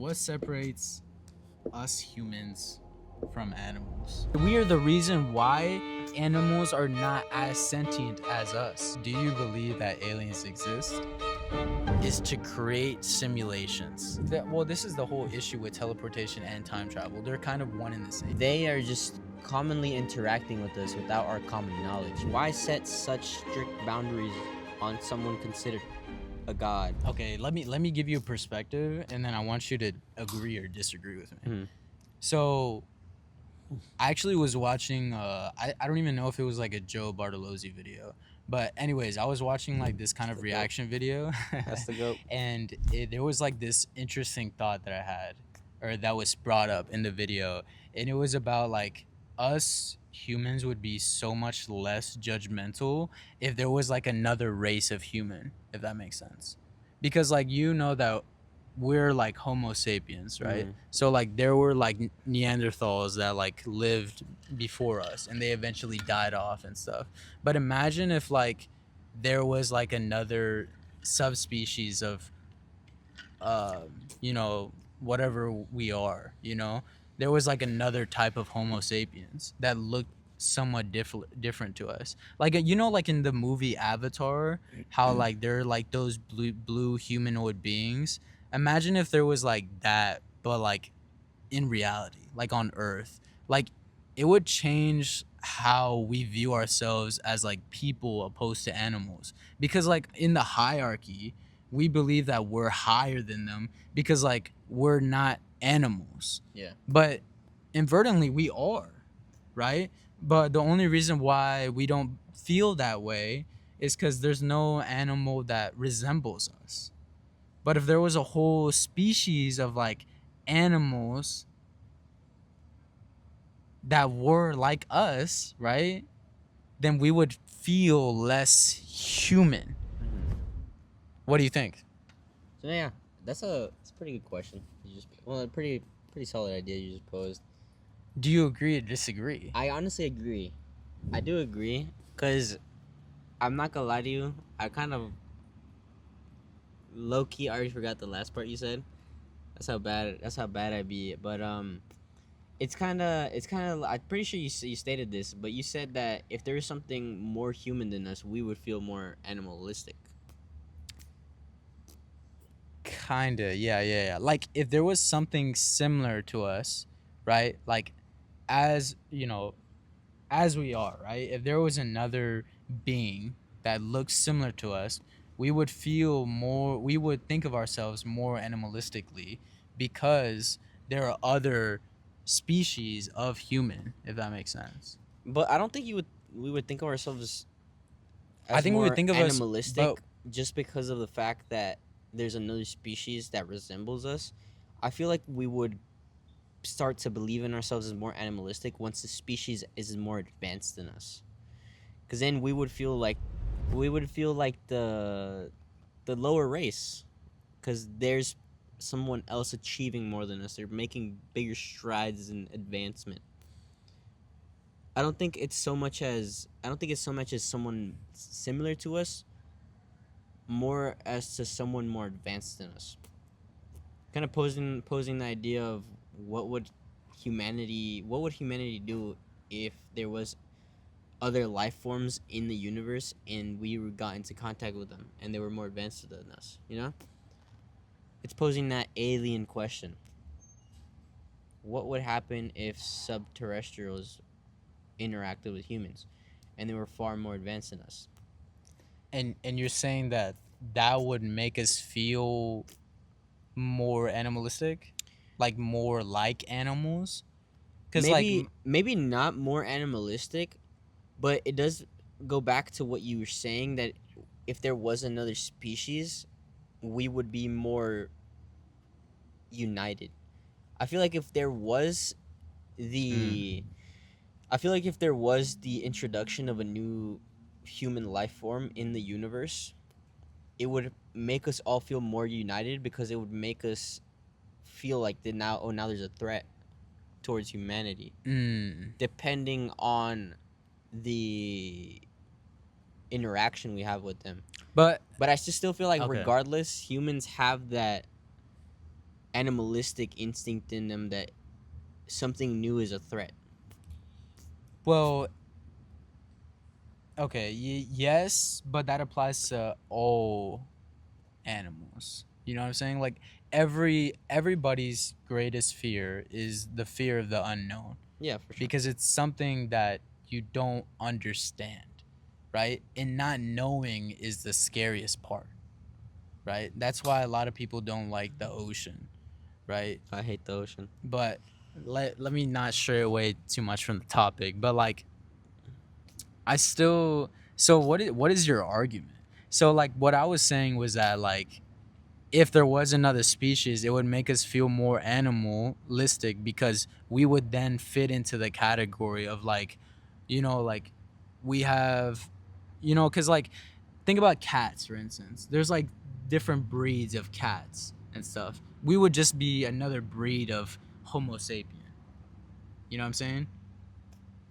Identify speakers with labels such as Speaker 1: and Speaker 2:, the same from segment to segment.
Speaker 1: what separates us humans from animals?
Speaker 2: We are the reason why animals are not as sentient as us.
Speaker 1: Do you believe that aliens exist?
Speaker 2: Is to create simulations. Well, this is the whole issue with teleportation and time travel. They're kind of one and the same.
Speaker 3: They are just commonly interacting with us without our common knowledge. Why set such strict boundaries on someone considered a god?
Speaker 2: Okay, let me give you a perspective, and then I want you to agree or disagree with me. So, I actually was watching. I don't even know if it was like a Joe Bartolozzi video, but anyways, I was watching like this kind of reaction video.
Speaker 3: That's the goat.
Speaker 2: And there was like this interesting thought that I had, or that was brought up in the video, and it was about like us humans would be so much less judgmental if there was like another race of human, if that makes sense. Because like that we're like Homo sapiens, right? So like there were like Neanderthals that like lived before us and they eventually died off and stuff. But imagine if like there was like another subspecies of whatever we are, there was like another type of Homo sapiens that looked somewhat different to us, like like in the movie Avatar, how like they're like those blue humanoid beings. Imagine if there was like that, but like in reality, like on Earth, like it would change how we view ourselves as like people opposed to animals, because like in the hierarchy we believe that we're higher than them because like we're not animals.
Speaker 3: Yeah.
Speaker 2: But inadvertently we are, right? But the only reason why we don't feel that way is because there's no animal that resembles us. But if there was a whole species of like animals that were like us, right, then we would feel less human. What do you think?
Speaker 3: So yeah, that's a pretty good question. A pretty solid idea you just posed.
Speaker 2: Do you agree or disagree?
Speaker 3: I honestly agree. I do agree, because I'm not gonna lie to you, I kind of low-key already forgot the last part you said. That's how bad I be. But it's kind of I'm pretty sure you stated this, but you said that if there is something more human than us, we would feel more animalistic.
Speaker 2: Kinda, yeah. Like if there was something similar to us, right? Like as as we are, right? If there was another being that looks similar to us, we would think of ourselves more animalistically, because there are other species of human, if that makes sense.
Speaker 3: But I don't think we would think of ourselves as
Speaker 2: I think we
Speaker 3: more
Speaker 2: would think of
Speaker 3: animalistic
Speaker 2: us,
Speaker 3: just because of the fact that there's another species that resembles us. I feel like we would start to believe in ourselves as more animalistic once the species is more advanced than us, because then we would feel like the lower race, because there's someone else achieving more than us. They're making bigger strides in advancement. I don't think it's so much as someone similar to us, more as to someone more advanced than us. Kind of posing the idea of what would humanity do if there was other life forms in the universe and we got into contact with them and they were more advanced than us, It's posing that alien question. What would happen if subterrestrials interacted with humans and they were far more advanced than us?
Speaker 2: And you're saying that would make us feel more animalistic, like more like animals? Because
Speaker 3: maybe not more animalistic, but it does go back to what you were saying, that if there was another species, we would be more united. I feel like if there was the introduction of a new human life form in the universe, it would make us all feel more united, because it would make us feel like that now there's a threat towards humanity, depending on the interaction we have with them.
Speaker 2: But
Speaker 3: I still feel like
Speaker 2: Okay.
Speaker 3: regardless, humans have that animalistic instinct in them that something new is a threat.
Speaker 2: Well, okay, yes, but that applies to all animals. You know what I'm saying? Like everybody's greatest fear is the fear of the unknown
Speaker 3: Yeah, for sure.
Speaker 2: because it's something that you don't understand, right? And not knowing is the scariest part, right? That's why a lot of people don't like the ocean, right?
Speaker 3: I hate the ocean.
Speaker 2: But let me not stray away too much from the topic, but like I still so what is your argument? So like what I was saying was that like if there was another species, it would make us feel more animalistic because we would then fit into the category of like, like we have, because like think about cats, for instance. There's like different breeds of cats and stuff. We would just be another breed of Homo sapien. You know what I'm saying?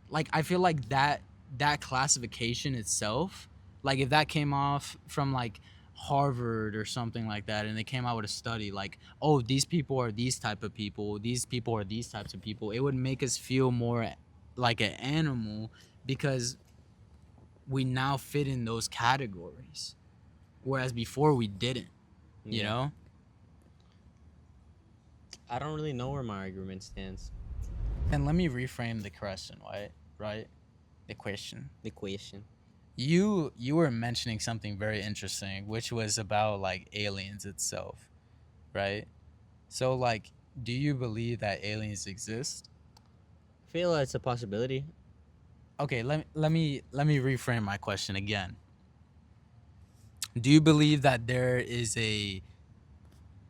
Speaker 2: Like I feel like that classification itself, like if that came off from like Harvard or something like that, and they came out with a study like, oh, these people are these type of people, these people are these types of people, it would make us feel more like an animal because we now fit in those categories, whereas before we didn't. You
Speaker 3: Yeah.
Speaker 2: know?
Speaker 3: I don't really know where my argument stands.
Speaker 2: And let me reframe the question, right? The question.
Speaker 3: The question.
Speaker 2: You were mentioning something very interesting, which was about like aliens itself, right? So like, do you believe that aliens exist?
Speaker 3: I feel it's a possibility.
Speaker 2: Okay, let me reframe my question again. Do you believe that there is a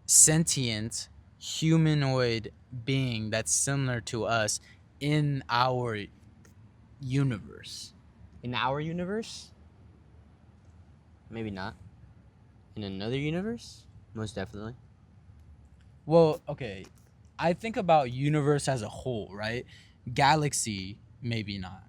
Speaker 2: sentient humanoid being that's similar to us in our universe?
Speaker 3: In our universe? Maybe not. In another universe? Most definitely.
Speaker 2: Well, okay. I think about universe as a whole, right? Galaxy, maybe not,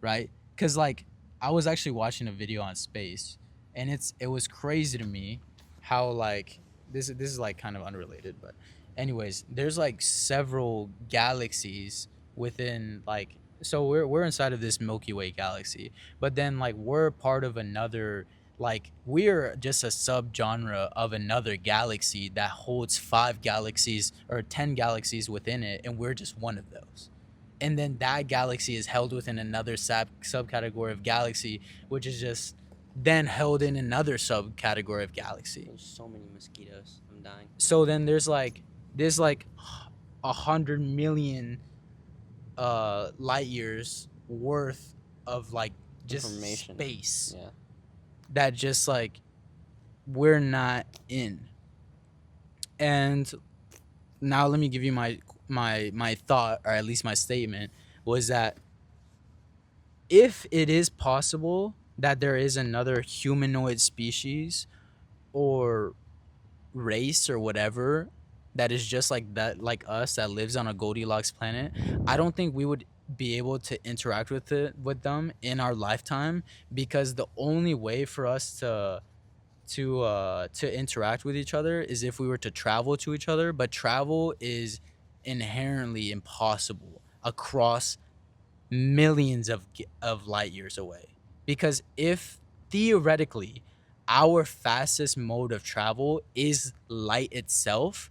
Speaker 2: right? Because like I was actually watching a video on space, and it was crazy to me how like this is like kind of unrelated, but anyways, there's like several galaxies within like so we're inside of this Milky Way galaxy, but then like we're part of another like we're just a subgenre of another galaxy that holds 5 galaxies or 10 galaxies within it, and we're just one of those. And then that galaxy is held within another subcategory of galaxy, which is just then held in another subcategory of galaxy.
Speaker 3: There's so many mosquitoes. I'm dying.
Speaker 2: So then there's like 100 million light years worth of like just
Speaker 3: Information.
Speaker 2: space
Speaker 3: Yeah.
Speaker 2: that just like we're not in. And now let me give you my thought, or at least my statement, was that if it is possible that there is another humanoid species or race or whatever that is just like that, like us, that lives on a Goldilocks planet, I don't think we would be able to interact with them in our lifetime, because the only way for us to interact with each other is if we were to travel to each other, but travel is inherently impossible across millions of light years away, because if theoretically our fastest mode of travel is light itself,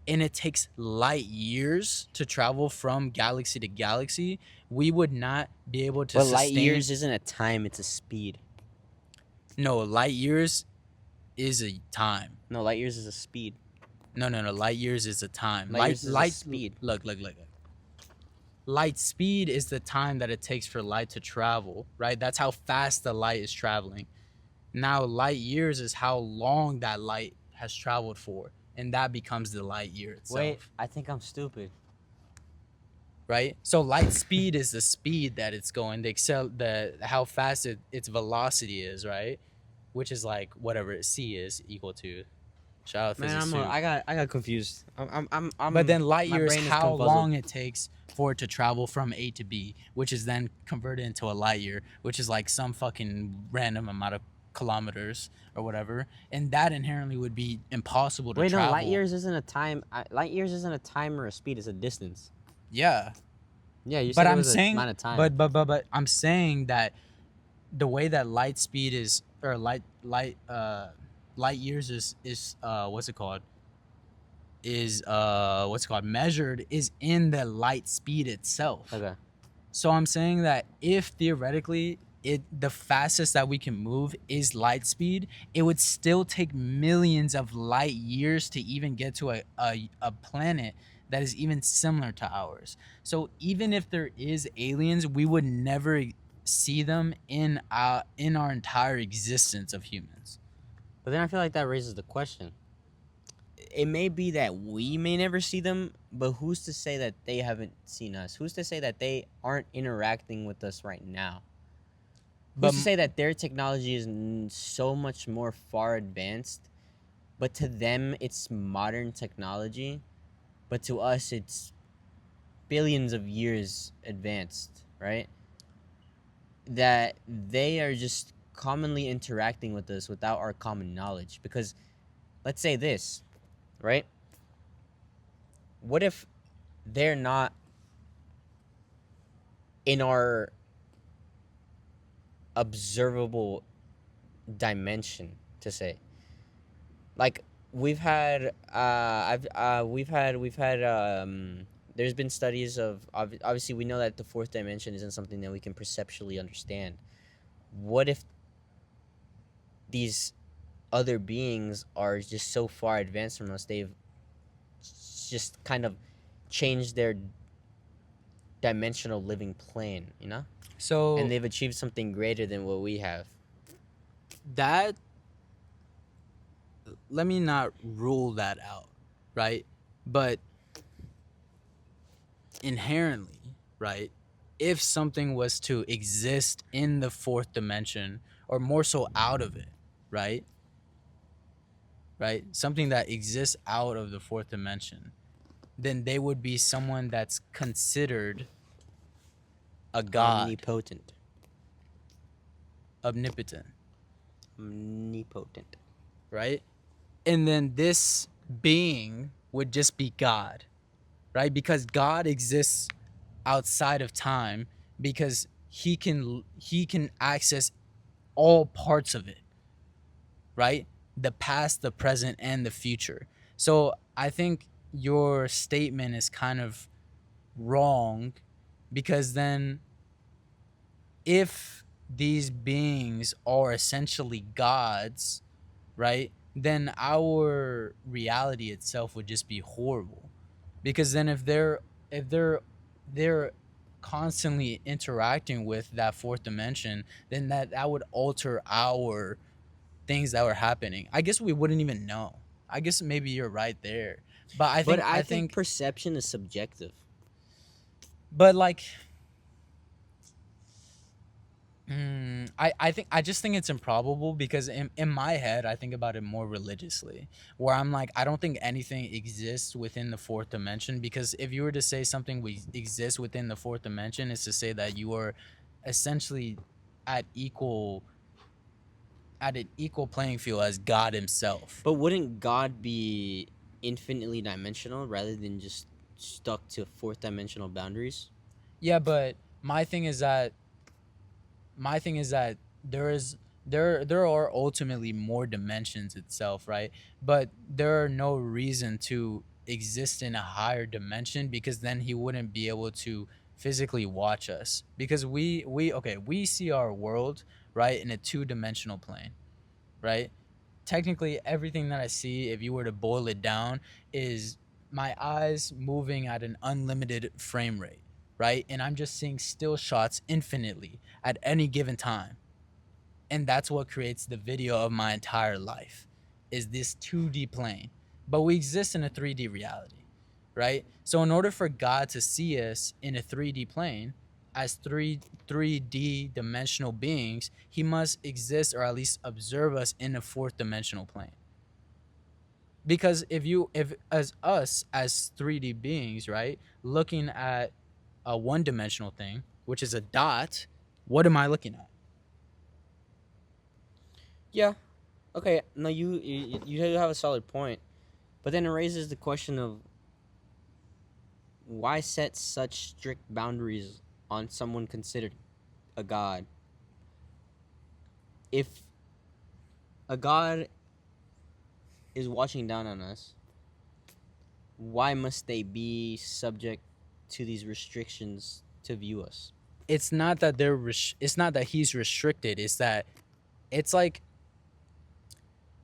Speaker 2: and it takes light years to travel from galaxy to galaxy, we would not be able to
Speaker 3: But
Speaker 2: sustain.
Speaker 3: light years isn't a time, it's a speed.
Speaker 2: No, light years is a time.
Speaker 3: No, light years is a speed.
Speaker 2: No. Light years is a time.
Speaker 3: Light years is a speed.
Speaker 2: Look. Light speed is the time that it takes for light to travel, right? That's how fast the light is traveling. Now, light years is how long that light has traveled for, and that becomes the light year itself.
Speaker 3: Wait, I think I'm stupid.
Speaker 2: Right? So light speed is the speed that it's going, how fast its velocity is, right? Which is like whatever c is equal to. Shout out physics.
Speaker 3: Man, I got confused.
Speaker 2: But then light
Speaker 3: my
Speaker 2: year is
Speaker 3: brain is
Speaker 2: how
Speaker 3: confuzzled.
Speaker 2: long it takes for it to travel from A to B, which is then converted into a light year, which is like some fucking random amount of kilometers or whatever, and that inherently would be impossible to
Speaker 3: Wait, no,
Speaker 2: travel.
Speaker 3: light years isn't a time. Light years isn't a time or a speed. It's a distance.
Speaker 2: Yeah,
Speaker 3: Yeah, you
Speaker 2: but
Speaker 3: said it
Speaker 2: I'm
Speaker 3: was a
Speaker 2: saying,
Speaker 3: amount of time.
Speaker 2: but I'm saying that the way that light speed is, or light years is what's it called, is what's it called, measured, is in the light speed itself.
Speaker 3: Okay.
Speaker 2: So I'm saying that if theoretically the fastest that we can move is light speed, it would still take millions of light years to even get to a planet that is even similar to ours. So even if there is aliens, we would never see them in our entire existence of humans.
Speaker 3: But then I feel like that raises the question. It may be that we may never see them, but who's to say that they haven't seen us? Who's to say that they aren't interacting with us right now? Who's to say that their technology is so much more far advanced, but to them it's modern technology, but to us it's billions of years advanced, right? That they are just commonly interacting with us without our common knowledge. Because let's say this, right? What if they're not in our observable dimension, to say? Like, we've had there's been studies of, obviously we know that the fourth dimension isn't something that we can perceptually understand. What if these other beings are just so far advanced from us, they've just kind of changed their dimensional living plane, you know?
Speaker 2: So
Speaker 3: And they've achieved something greater than what we have.
Speaker 2: that, let me not rule that out, right? But inherently, right, if something was to exist in the fourth dimension, or more so out of it, right, something that exists out of the fourth dimension, then they would be someone that's considered a god,
Speaker 3: Omnipotent.
Speaker 2: omnipotent,
Speaker 3: Omnipotent.
Speaker 2: right? And then this being would just be God, right? Because God exists outside of time, because he can access all parts of it, right? The past, the present, and the future. So I think your statement is kind of wrong, because then if these beings are essentially gods, right, then our reality itself would just be horrible. Because then if they're constantly interacting with that fourth dimension, then that would alter our things that were happening. I guess we wouldn't even know. I guess maybe you're right there. But I think
Speaker 3: perception is subjective.
Speaker 2: but like I just think it's improbable, because in my head I think about it more religiously, where I'm like, I don't think anything exists within the fourth dimension, because if you were to say something exists within the fourth dimension, is to say that you are essentially at an equal playing field as God himself.
Speaker 3: But wouldn't God be infinitely dimensional rather than just stuck to fourth dimensional boundaries?
Speaker 2: Yeah, but my thing is that there are ultimately more dimensions itself, right? But there are no reason to exist in a higher dimension, because then he wouldn't be able to physically watch us, because we see our world, right, in a two-dimensional plane, right? Technically everything that I see, if you were to boil it down, is my eyes moving at an unlimited frame rate, right? And I'm just seeing still shots infinitely at any given time. And that's what creates the video of my entire life, is this 2D plane. But we exist in a 3D reality, right? So in order for God to see us in a 3D plane as 3D dimensional beings, he must exist, or at least observe us, in a fourth dimensional plane. Because if as us as 3D beings, right, looking at a one-dimensional thing, which is a dot, what am I looking at?
Speaker 3: Yeah. Okay. No, you have a solid point, but then it raises the question of why set such strict boundaries on someone considered a god? If a god is watching down on us, why must they be subject to these restrictions to view us?
Speaker 2: It's not that it's not that he's restricted. It's that it's like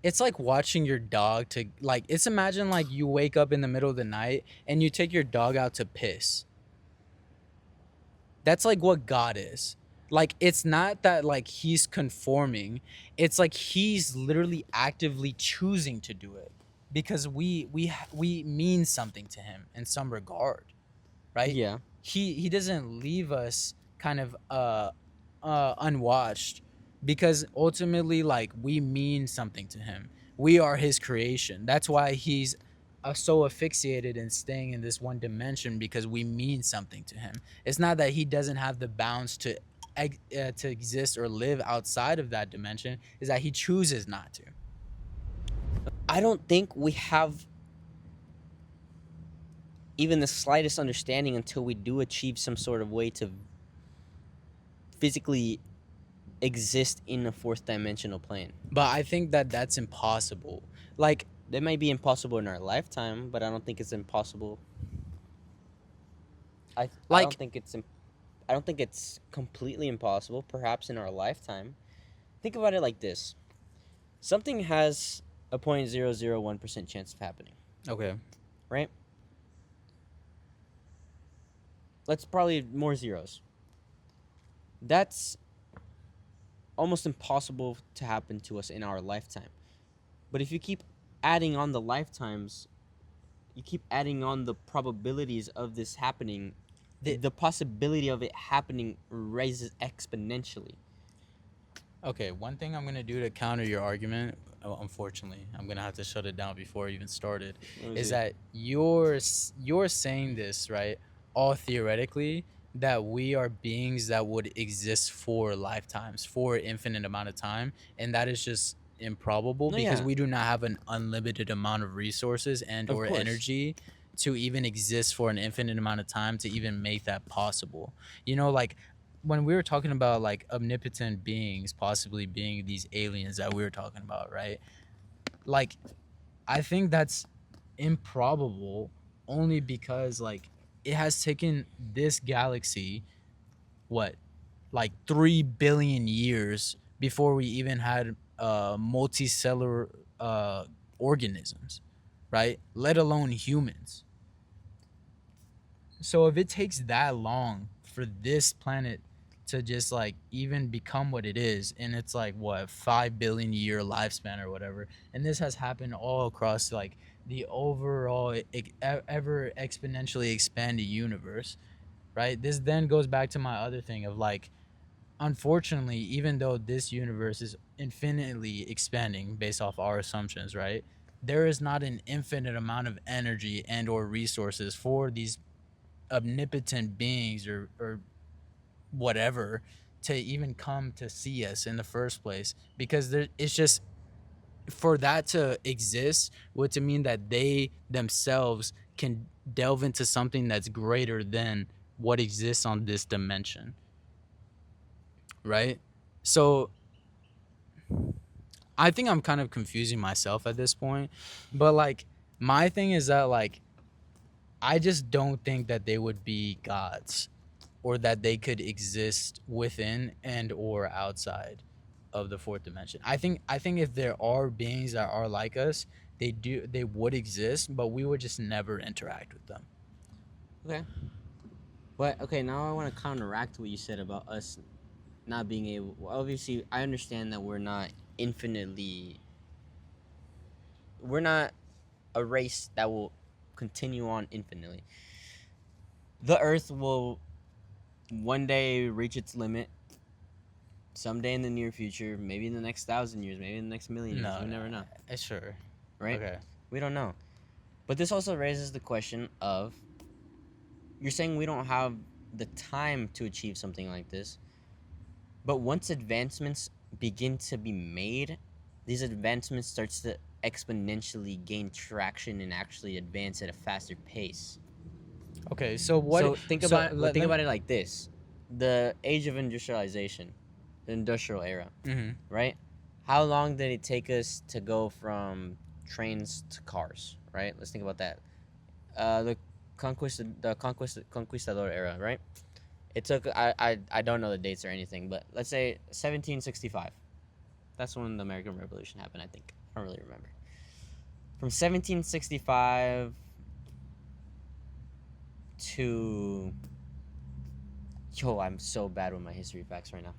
Speaker 2: it's like watching your dog to like it's imagine like you wake up in the middle of the night and you take your dog out to piss. That's like what God is. Like it's not that like he's conforming. It's like he's literally actively choosing to do it because we mean something to him in some regard, right?
Speaker 3: Yeah.
Speaker 2: He doesn't leave us kind of unwatched because ultimately like we mean something to him. We are his creation. That's why he's so asphyxiated in staying in this one dimension because we mean something to him. It's not that he doesn't have the bounds to exist or live outside of that dimension. Is that he chooses not to.
Speaker 3: I don't think we have even the slightest understanding until we do achieve some sort of way to physically exist in a fourth dimensional plane.
Speaker 2: But I think that that's impossible. Like
Speaker 3: That might be impossible in our lifetime, but I don't think it's impossible. I
Speaker 2: Like-
Speaker 3: I don't think it's completely impossible. Perhaps in our lifetime. Think about it like this: something has a 0.001% chance of happening,
Speaker 2: okay.
Speaker 3: right? Let's probably more zeros. That's almost impossible to happen to us in our lifetime. But if you keep adding on the lifetimes, you keep adding on the probabilities of this happening, the possibility of it happening raises exponentially.
Speaker 2: Okay, one thing I'm gonna do to counter your argument, unfortunately, I'm gonna have to shut it down before it even started, is that you're saying this right, all theoretically, that we are beings that would exist for lifetimes, for an infinite amount of time, and that is just improbable
Speaker 3: No,
Speaker 2: because
Speaker 3: yeah.
Speaker 2: we do not have an unlimited amount of resources and
Speaker 3: Of
Speaker 2: or
Speaker 3: course.
Speaker 2: energy to even exist for an infinite amount of time to even make that possible. You know, like when we were talking about like omnipotent beings possibly being these aliens that we were talking about, right? Like I think that's improbable only because like it has taken this galaxy what like 3 billion years before we even had multicellular organisms, right? Let alone humans. So if it takes that long for this planet to just like even become what it is, and it's like what 5 billion year lifespan or whatever, and this has happened all across like the overall ever exponentially expanded universe, right? This then goes back to my other thing of like, unfortunately, even though this universe is infinitely expanding based off our assumptions, right? There is not an infinite amount of energy and or resources for these omnipotent beings or whatever to even come to see us in the first place because it's just for that to exist would to mean that they themselves can delve into something that's greater than what exists on this dimension, right? So I think I'm kind of confusing myself at this point, but like my thing is that like I just don't think that they would be gods or that they could exist within and or outside of the fourth dimension. I think if there are beings that are like us, they would exist, but we would just never interact with them.
Speaker 3: Okay. But okay, now I want to counteract what you said about us not being able. Well, obviously, I understand that we're not infinitely. We're not a race that will continue on infinitely. The Earth will one day reach its limit. Someday in the near future, maybe in the next 1,000 years, maybe in the next million years. We never know,
Speaker 2: Sure.
Speaker 3: right?
Speaker 2: Okay.
Speaker 3: We don't know. But this also raises the question of you're saying we don't have the time to achieve something like this. But once advancements begin to be made, these advancements starts to exponentially gain traction and actually advance at a faster pace.
Speaker 2: Okay, so what?
Speaker 3: So think
Speaker 2: So
Speaker 3: about think about it like this: the age of industrialization, the industrial era,
Speaker 2: Mhm.
Speaker 3: right? How long did it take us to go from trains to cars, right? Let's think about that. The conquistador era, right? It took I don't know the dates or anything, but let's say 1765. That's when the American Revolution happened, I think. I don't really remember. From 1765 to I'm so bad with my history facts right now.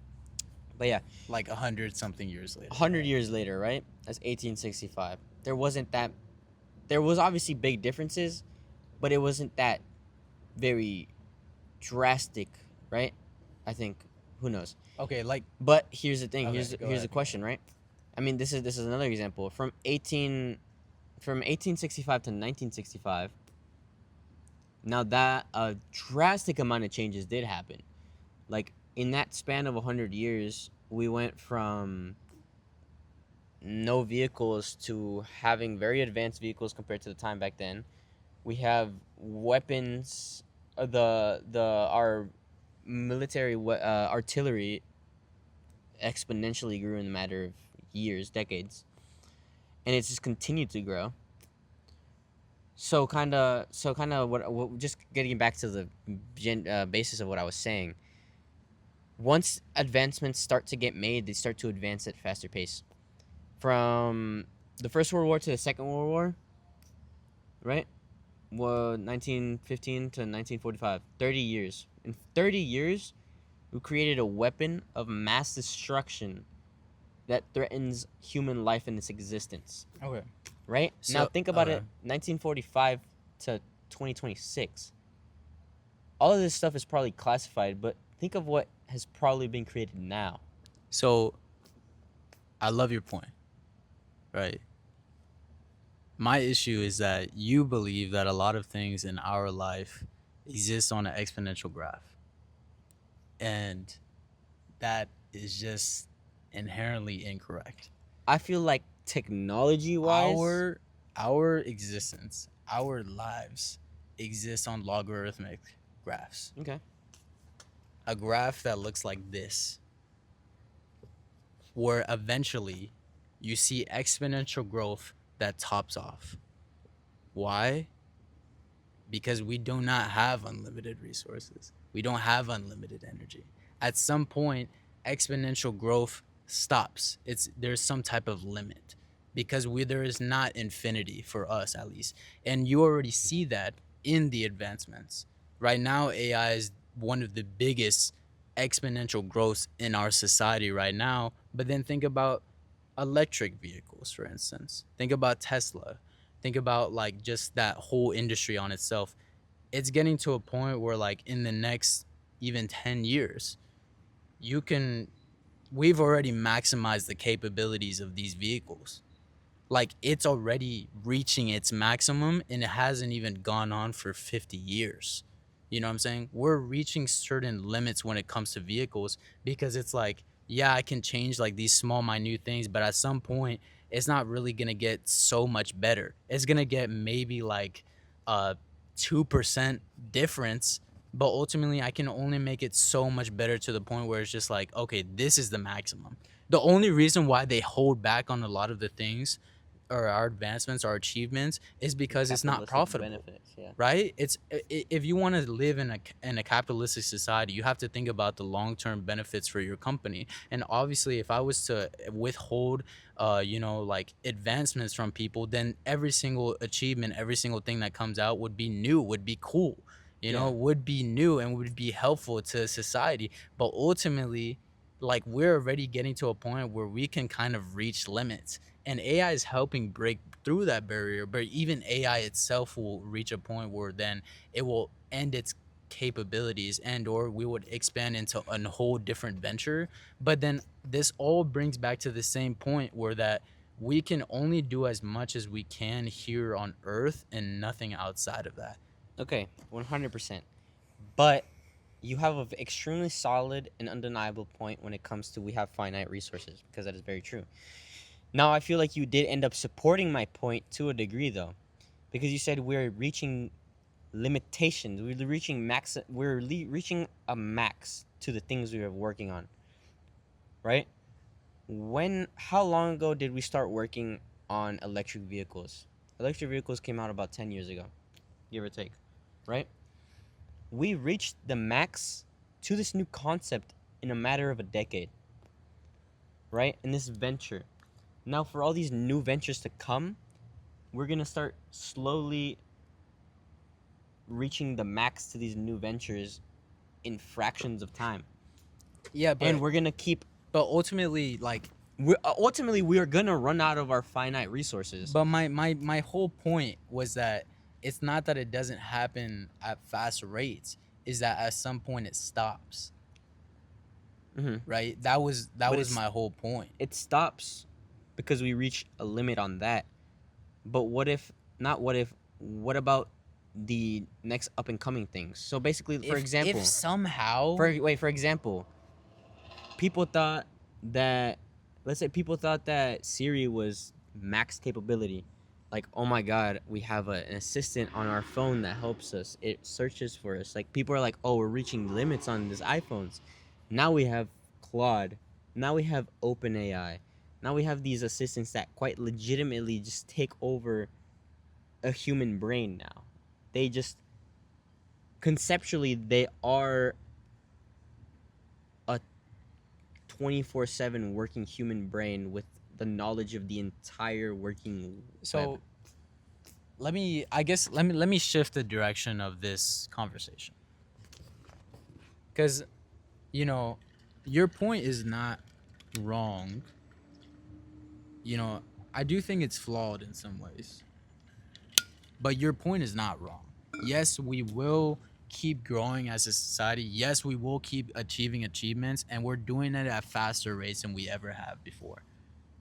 Speaker 3: But yeah,
Speaker 2: Like 100 something years later.
Speaker 3: 100 years later, right? That's 1865. There was obviously big differences, but it wasn't that very drastic, right? I think who knows.
Speaker 2: Okay, like
Speaker 3: But here's the thing.
Speaker 2: Okay,
Speaker 3: Here's
Speaker 2: go
Speaker 3: here's the
Speaker 2: ahead.
Speaker 3: question, right? I mean, this is another example from 1865 to 1965. Now that a drastic amount of changes did happen. Like in that span of 100 years, we went from no vehicles to having very advanced vehicles compared to the time back then. We have weapons, our military artillery exponentially grew in a matter of years, decades, and it's just continued to grow. So kind of what just getting back to the basis of what I was saying. Once advancements start to get made, they start to advance at faster pace. From the First World War to the Second World War, right? Well, 1915 to 1945, 30 years. In 30 years, we created a weapon of mass destruction that threatens human life and its existence.
Speaker 2: okay.
Speaker 3: Right?
Speaker 2: So
Speaker 3: Now think about
Speaker 2: okay.
Speaker 3: it, 1945 to 2026. All of this stuff is probably classified, but think of what has probably been created now.
Speaker 2: So I love your point, right? My issue is that you believe that a lot of things in our life exist on an exponential graph. And that is just inherently incorrect.
Speaker 3: I feel like technology wise,
Speaker 2: Our existence, our lives exist on logarithmic graphs.
Speaker 3: okay.
Speaker 2: A graph that looks like this, where eventually you see exponential growth that tops off. Why? Because we do not have unlimited resources. We don't have unlimited energy. At some point, exponential growth stops. There's some type of limit because there is not infinity for us at least. And you already see that in the advancements. Right now, AI is one of the biggest exponential growths in our society right now. But then think about electric vehicles, for instance. Think about Tesla. Think about like just that whole industry on itself. It's getting to a point where like in the next even 10 years, you can we've already maximized the capabilities of these vehicles. Like it's already reaching its maximum and it hasn't even gone on for 50 years. You know what I'm saying? We're reaching certain limits when it comes to vehicles because it's like, yeah, I can change like these small, minute things, but at some point, it's not really gonna get so much better. It's gonna get maybe like a 2% difference, but ultimately, I can only make it so much better to the point where it's just like, okay, this is the maximum. The only reason why they hold back on a lot of the things or our advancements, our achievements, is because it's not
Speaker 3: Capitalistic
Speaker 2: profitable,
Speaker 3: benefits, yeah.
Speaker 2: right? If you want to live in a capitalistic society, you have to think about the long term benefits for your company. And obviously, if I was to withhold, like advancements from people, then every single achievement, every single thing that comes out would be new, would be cool,
Speaker 3: Yeah.
Speaker 2: would be new and would be helpful to society. But ultimately, like we're already getting to a point where we can kind of reach limits and AI is helping break through that barrier. But even AI itself will reach a point where then it will end its capabilities and or we would expand into a whole different venture. But then this all brings back to the same point where that we can only do as much as we can here on Earth and nothing outside of that.
Speaker 3: Okay, 100%. But you have an extremely solid and undeniable point when it comes to we have finite resources because that is very true. Now I feel like you did end up supporting my point to a degree though, because you said we're reaching limitations. We're reaching max. Reaching a max to the things we are working on, right? How long ago did we start working on electric vehicles? Electric vehicles came out about 10 years ago, give or take, right? We reached the max to this new concept in a matter of a decade, right? In this venture. Now, for all these new ventures to come, we're going to start slowly reaching the max to these new ventures in fractions of time.
Speaker 2: Yeah,
Speaker 3: And we're going to keep.
Speaker 2: but ultimately, like,
Speaker 3: Ultimately, we are going to run out of our finite resources.
Speaker 2: but my whole point was that it's not that it doesn't happen at fast rates, is that at some point it stops. Right? That was my whole point.
Speaker 3: It stops because we reach a limit on that. But what about the next up and coming things? So basically, for example,
Speaker 2: if somehow
Speaker 3: for example, people thought that, let's say people thought that Siri was max capability. Like, oh my god, we have an assistant on our phone that helps us. It searches for us. Like, people are like, oh, we're reaching limits on these iPhones. Now we have Claude. Now we have OpenAI. Now we have these assistants that quite legitimately just take over a human brain now. They just, conceptually, they are a 24/7 working human brain with the knowledge of the entire working
Speaker 2: so
Speaker 3: web.
Speaker 2: let me shift the direction of this conversation, because your point is not wrong. I do think it's flawed in some ways, but your point is not wrong. Yes, we will keep growing as a society. Yes, we will keep achieving achievements, and we're doing it at faster rates than we ever have before,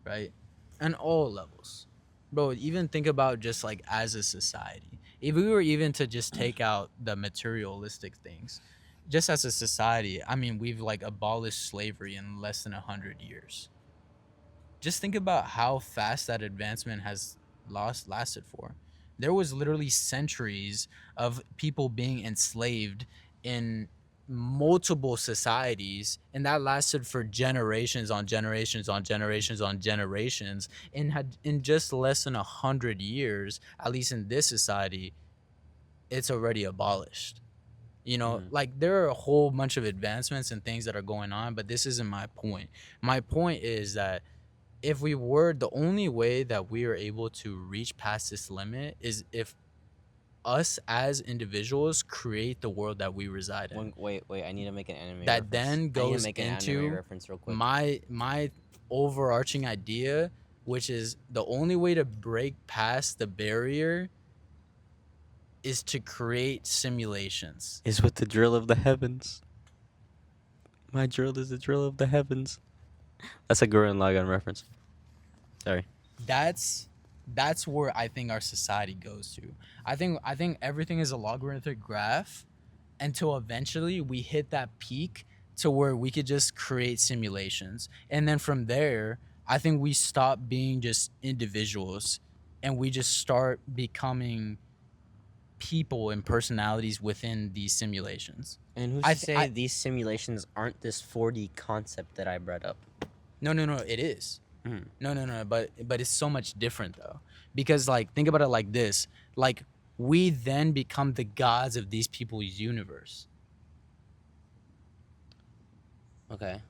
Speaker 2: right? On all levels. Bro, even think about just like as a society. If we were even to just take out the materialistic things, just as a society, I mean, we've like abolished slavery in less than 100 years. Just think about how fast that advancement has lasted for. There was literally centuries of people being enslaved in multiple societies, and that lasted for generations on generations on generations on generations, and had in just less than 100 years, at least in this society, it's already abolished. Like, there are a whole bunch of advancements and things that are going on, but this isn't my point. My point is that if the only way that we are able to reach past this limit is if us as individuals create the world that we reside in.
Speaker 3: Wait, I need to make an anime
Speaker 2: That
Speaker 3: reference.
Speaker 2: then goes into
Speaker 3: reference real quick.
Speaker 2: my overarching idea, which is the only way to break past the barrier is to create simulations.
Speaker 3: Is with the drill of the heavens. My drill is the drill of the heavens. That's a Gurren Lagann reference. Sorry.
Speaker 2: That's where I think our society goes to. I think everything is a logarithmic graph until eventually we hit that peak to where we could just create simulations. And then from there, I think we stop being just individuals and we just start becoming people and personalities within these simulations.
Speaker 3: And who's to say these simulations aren't this 4D concept that I brought up?
Speaker 2: No, it is. No, but it's so much different though, because like, think about it like this: like, we then become the gods of these people's universe.
Speaker 3: Okay,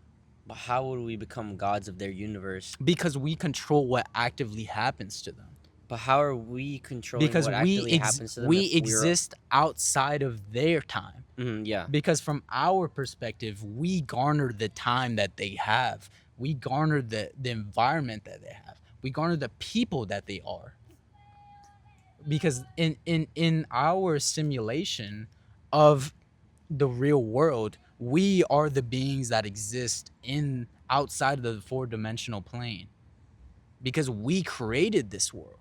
Speaker 3: but how would we become gods of their universe?
Speaker 2: Because we control what actively happens to them.
Speaker 3: But how are we controlling
Speaker 2: because
Speaker 3: what actively happens to them?
Speaker 2: We exist outside of their time.
Speaker 3: Yeah.
Speaker 2: Because from our perspective, we garner the time that they have. We garner the environment that they have. We garner the people that they are. Because in our simulation of the real world, we are the beings that exist outside of the four-dimensional plane. Because we created this world.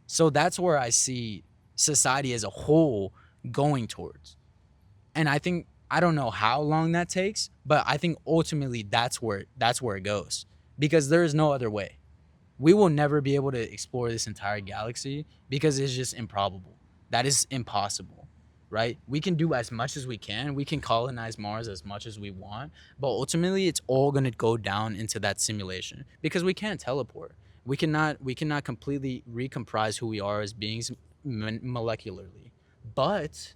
Speaker 2: So that's where I see society as a whole going towards. And I don't know how long that takes, but I think ultimately that's where it goes. because there is no other way. We will never be able to explore this entire galaxy because it's just improbable. That is impossible, right? We can do as much as we can. We can colonize Mars as much as we want, but ultimately it's all going to go down into that simulation because we can't teleport. We cannot completely recomprise who we are as beings molecularly. But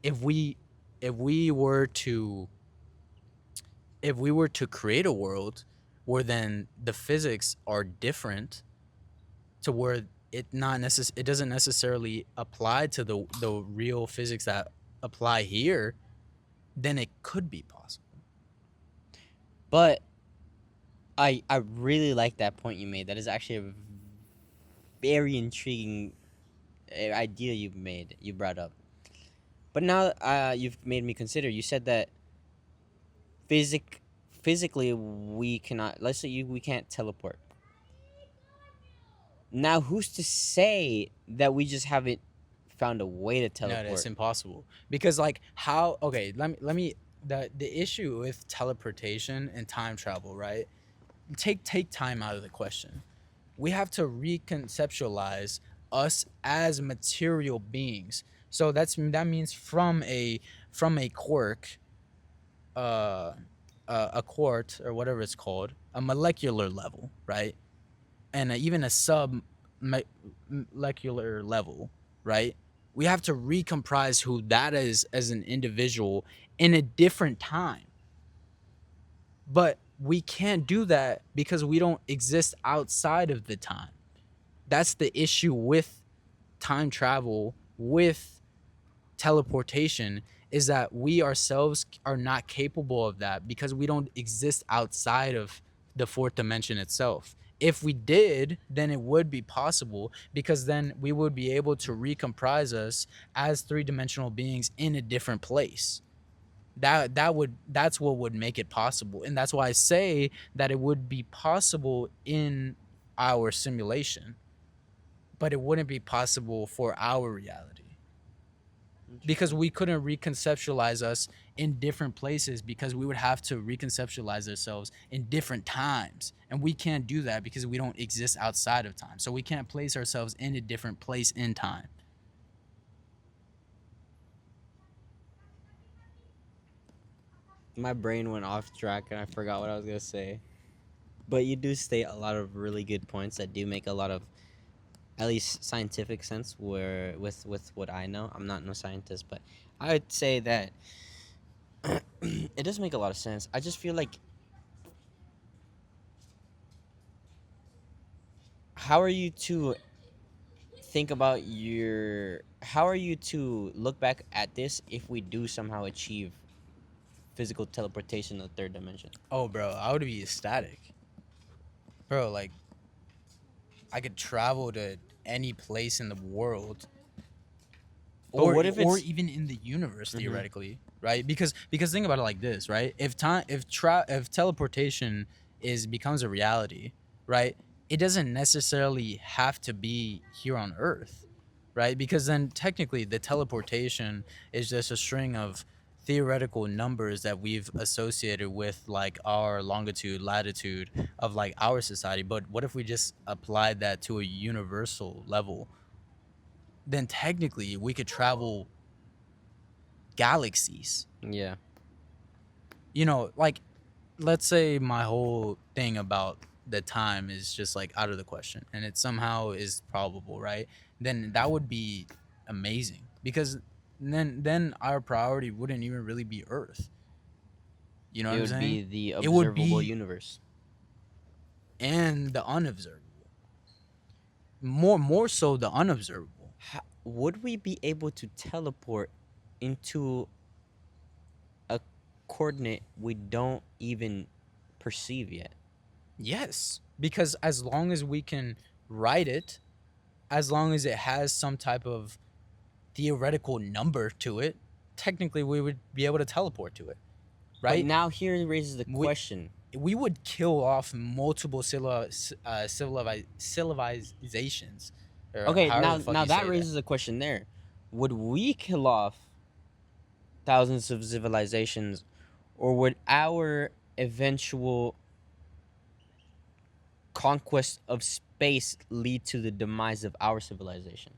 Speaker 2: if we if we were to if we were to create a world where then the physics are different to where it doesn't necessarily apply to the real physics that apply here, then it could be possible.
Speaker 3: But I really like that point you made. That is actually a very intriguing idea you brought up. But now you've made me consider. You said that physically we cannot. Let's say we can't teleport. Now who's to say that we just haven't found a way to
Speaker 2: No,
Speaker 3: teleport?
Speaker 2: it's impossible because like how okay let me the issue with teleportation and time travel, right? Take time out of the question. We have to reconceptualize us as material beings. So that means from a quirk, uh, a quart or whatever it's called, a molecular level, right? And even a molecular level, right? We have to recomprise who that is as an individual in a different time. But we can't do that because we don't exist outside of the time. That's the issue with time travel, with teleportation, is that we ourselves are not capable of that because we don't exist outside of the fourth dimension itself. If we did, then it would be possible because then we would be able to recomprise us as three-dimensional beings in a different place. That's what would make it possible, and that's why I say that it would be possible in our simulation, but it wouldn't be possible for our reality because we couldn't reconceptualize us in different places because we would have to reconceptualize ourselves in different times, and we can't do that because we don't exist outside of time, so we can't place ourselves in a different place in time.
Speaker 3: My brain went off track and I forgot what I was gonna say. But you do state a lot of really good points that do make a lot of at least scientific sense where with what I know. I'm not no scientist, but I would say that it does make a lot of sense. I just feel like how are you to think about how are you to look back at this if we do somehow achieve physical teleportation in the third dimension?
Speaker 2: Oh, bro, I would be ecstatic, bro. Like, I could travel to any place in the world,
Speaker 3: But what if
Speaker 2: or
Speaker 3: it's
Speaker 2: even in the universe
Speaker 3: Mhm.
Speaker 2: theoretically, right? Because think about it like this, right? If teleportation becomes a reality, right? It doesn't necessarily have to be here on Earth, right? Because then technically the teleportation is just a string of theoretical numbers that we've associated with like our longitude, latitude of like our society. But what if we just applied that to a universal level? Then technically we could travel galaxies.
Speaker 3: yeah.
Speaker 2: Like, let's say my whole thing about the time is just like out of the question and it somehow is probable, right? Then that would be amazing because then our priority wouldn't even really be Earth. You know
Speaker 3: It
Speaker 2: what I'm
Speaker 3: would
Speaker 2: saying?
Speaker 3: be the
Speaker 2: It would
Speaker 3: observable
Speaker 2: be
Speaker 3: universe.
Speaker 2: and the unobservable. More so the unobservable.
Speaker 3: Would we be able to teleport into a coordinate we don't even perceive yet?
Speaker 2: Yes, because as long as we can write it, as long as it has some type of theoretical number to it, technically we would be able to teleport to it,
Speaker 3: But
Speaker 2: right?
Speaker 3: now here raises the
Speaker 2: We-
Speaker 3: question.
Speaker 2: We would kill off multiple civilizations. Or
Speaker 3: Okay,
Speaker 2: however the fuck
Speaker 3: now
Speaker 2: you
Speaker 3: that
Speaker 2: say
Speaker 3: raises a question there. Would we kill off thousands of civilizations, or would our eventual conquest of space lead to the demise of our civilization?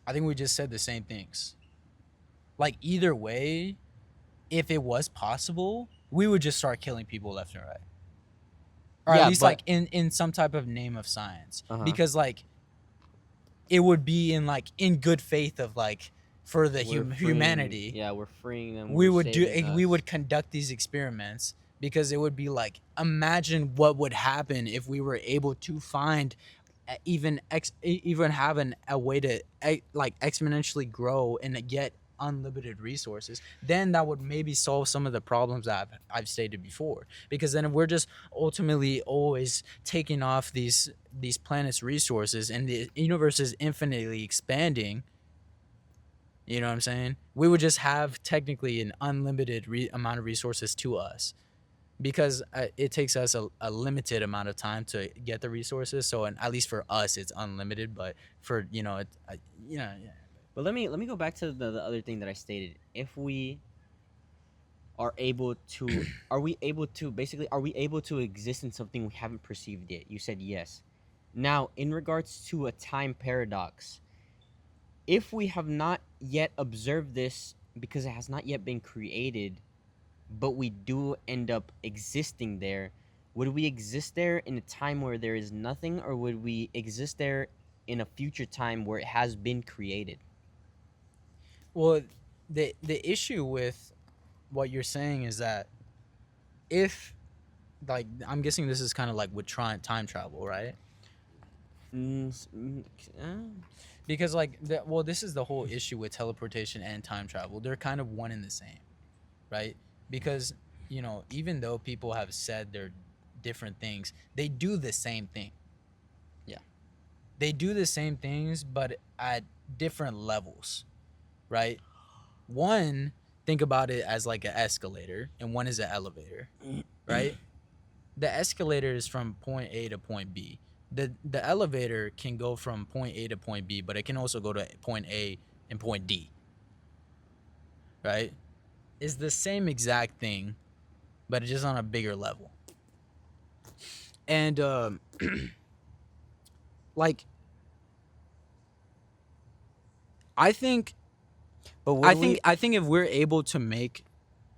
Speaker 2: I think we just said the same things. Like either way, if it was possible, we would just start killing people left and right. Or at
Speaker 3: Yeah,
Speaker 2: least
Speaker 3: but-
Speaker 2: like in some type of name of science.
Speaker 3: Uh-huh.
Speaker 2: Because like it would be in good faith of like for the
Speaker 3: We're freeing-
Speaker 2: humanity.
Speaker 3: Yeah, we're freeing them.
Speaker 2: We
Speaker 3: we're
Speaker 2: would
Speaker 3: saving
Speaker 2: we
Speaker 3: us.
Speaker 2: would conduct these experiments because it would be like imagine what would happen if we were able to find even having a way to like exponentially grow and get unlimited resources. Then that would maybe solve some of the problems that I've stated before, because then if we're just ultimately always taking off these planets resources and the universe is infinitely expanding, you know what I'm saying? We would just have technically an unlimited amount of resources to us, because it takes us a limited amount of time to get the resources. So, and at least for us, it's unlimited. But for yeah.
Speaker 3: But let me go back to the other thing that I stated. If we are able to, are we able to exist in something we haven't perceived yet? You said yes. Now, in regards to a time paradox, if we have not yet observed this because it has not yet been created, but we do end up existing there, would we exist there in a time where there is nothing, or would we exist there in a future time where it has been created?
Speaker 2: Well, the issue with what you're saying is that if, like, I'm guessing this is kind of like with time travel, right? Because like this is the whole issue with teleportation and time travel. They're kind of one and the same, right? Because even though people have said they're different things, they do the same thing.
Speaker 3: Yeah.
Speaker 2: They do the same things, but at different levels, right? One, think about it as like an escalator, and one is an elevator, right? The escalator is from point A to point B. The elevator can go from point A to point B, but it can also go to point A and point D, right? It's the same exact thing, but it's just on a bigger level. And like, I think if we're able to make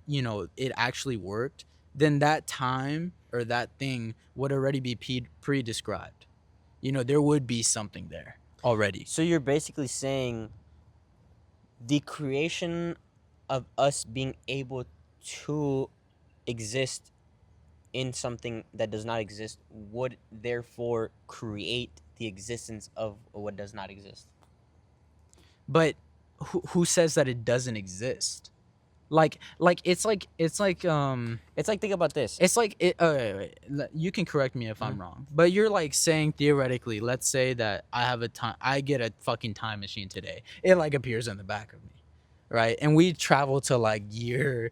Speaker 2: it actually worked, then that time or that thing would already be pre-described. There would be something there already.
Speaker 3: So you're basically saying the creation of us being able to exist in something that does not exist would therefore create the existence of what does not exist.
Speaker 2: But who says that it doesn't exist? Like it's like
Speaker 3: It's like, think about this.
Speaker 2: it's like it. Wait. You can correct me if I'm wrong, but you're like saying theoretically. Let's say that I get a fucking time machine today. It like appears in the back of me, right? And we travel to like year,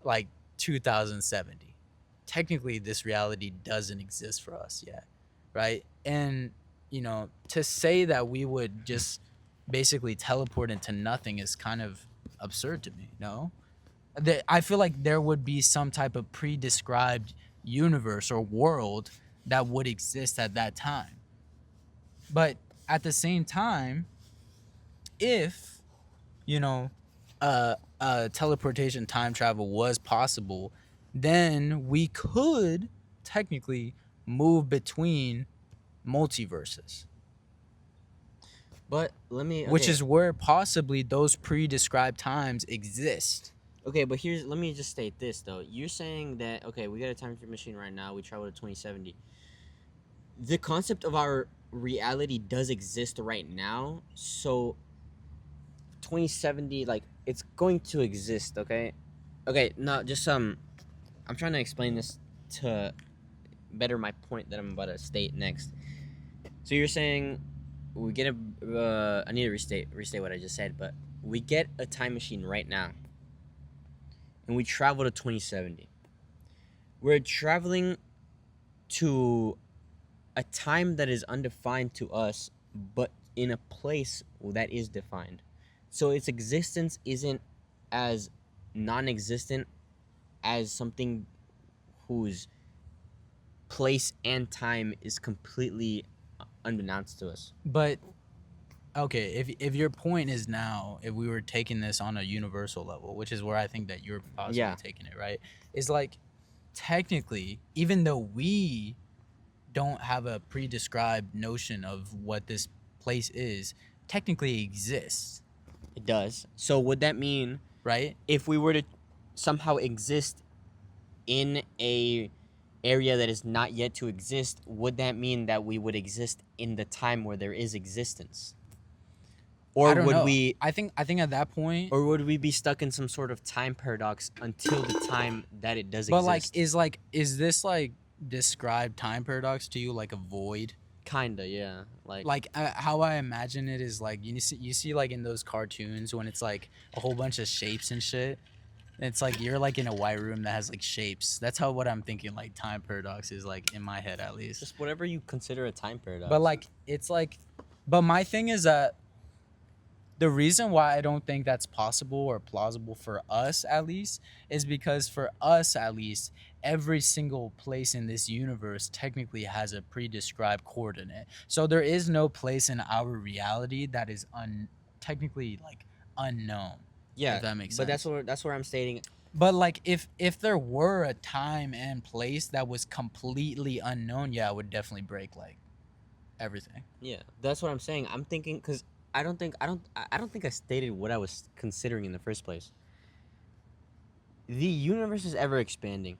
Speaker 2: like 2070. Technically, this reality doesn't exist for us yet, right? And to say that we would just basically teleport into nothing is kind of absurd to me. No. I feel like there would be some type of pre-described universe or world that would exist at that time. But at the same time, if teleportation time travel was possible, then we could technically move between multiverses.
Speaker 3: But
Speaker 2: Which is where possibly those pre-described times exist.
Speaker 3: Okay, but let me just state this though. You're saying that we got a time machine right now. We travel to 2070. The concept of our reality does exist right now. So 2070, like, it's going to exist. Okay. No, just I'm trying to explain this to better my point that I'm about to state next. So you're saying we get I need to restate what I just said, but we get a time machine right now. And we travel to 2070. We're traveling to a time that is undefined to us, but in a place that is defined. So its existence isn't as non-existent as something whose place and time is completely unbeknownst to us.
Speaker 2: But okay, if your point is now, if we were taking this on a universal level, which is where I think that you're possibly
Speaker 3: Yeah.
Speaker 2: taking it, right? Is like technically, even though we don't have a pre-described notion of what this place is, technically exists,
Speaker 3: It does. So would that mean
Speaker 2: right?
Speaker 3: if we were to somehow exist in a area that is not yet to exist, would that mean that we would exist in the time where there is existence? Or
Speaker 2: I don't
Speaker 3: would
Speaker 2: know.
Speaker 3: we
Speaker 2: I think at that point,
Speaker 3: or would we be stuck in some sort of time paradox until the time that it does
Speaker 2: but
Speaker 3: exist?
Speaker 2: is this like described time paradox to you like a void?
Speaker 3: Kinda, yeah.
Speaker 2: How I imagine it is like you see like in those cartoons when it's like a whole bunch of shapes and shit. And it's like you're like in a white room that has like shapes. That's how what I'm thinking like time paradox is like in my head at least.
Speaker 3: just whatever you consider a time paradox.
Speaker 2: But like it's like, but my thing is that the reason why I don't think that's possible or plausible for us at least is because for us at least every single place in this universe technically has a pre-described coordinate. So there is no place in our reality that is technically like unknown.
Speaker 3: yeah,
Speaker 2: if that makes
Speaker 3: but
Speaker 2: sense.
Speaker 3: that's where I'm stating.
Speaker 2: But like if there were a time and place that was completely unknown, yeah, it would definitely break like everything.
Speaker 3: Yeah, that's what I'm saying. I'm thinking because I don't think I stated what I was considering in the first place. The universe is ever expanding,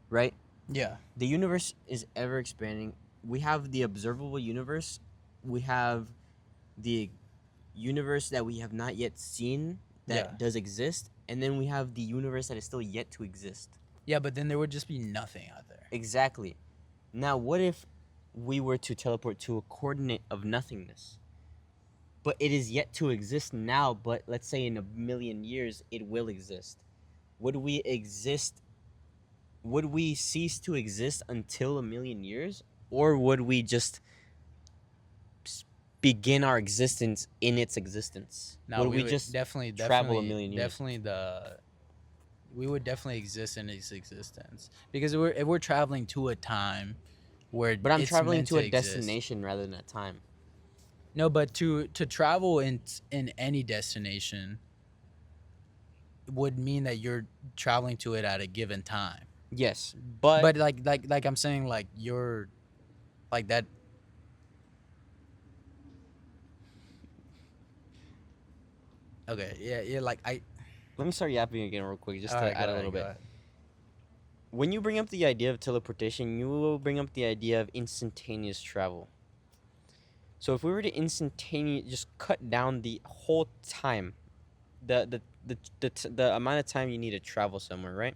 Speaker 3: right?
Speaker 2: Yeah.
Speaker 3: The universe is ever expanding. We have the observable universe. We have the universe that we have not yet seen that
Speaker 2: Yeah.
Speaker 3: does exist, and then we have the universe that is still yet to exist.
Speaker 2: Yeah, but then there would just be nothing out there.
Speaker 3: Exactly. Now, what if we were to teleport to a coordinate of nothingness? But it is yet to exist now, but let's say in a million years it will exist. Would we exist? Would we cease to exist until a million years? Or would we just begin our existence in its existence?
Speaker 2: No,
Speaker 3: would we
Speaker 2: would
Speaker 3: just
Speaker 2: definitely
Speaker 3: travel a million years?
Speaker 2: Definitely we would definitely exist in its existence because if we're traveling to a time where
Speaker 3: But I'm
Speaker 2: it's
Speaker 3: traveling
Speaker 2: meant
Speaker 3: to a
Speaker 2: exist.
Speaker 3: destination rather than a time.
Speaker 2: No, but to travel in any destination would mean that you're traveling to it at a given time.
Speaker 3: Yes, but
Speaker 2: But like I'm saying, like you're like that. Okay, yeah, like I.
Speaker 3: let me start yapping again real quick just to
Speaker 2: Alright,
Speaker 3: add
Speaker 2: go
Speaker 3: a little
Speaker 2: ahead, go
Speaker 3: bit.
Speaker 2: ahead.
Speaker 3: When you bring up the idea of teleportation, you will bring up the idea of instantaneous travel. So if we were to instantaneous just cut down the whole time, the amount of time you need to travel somewhere, right?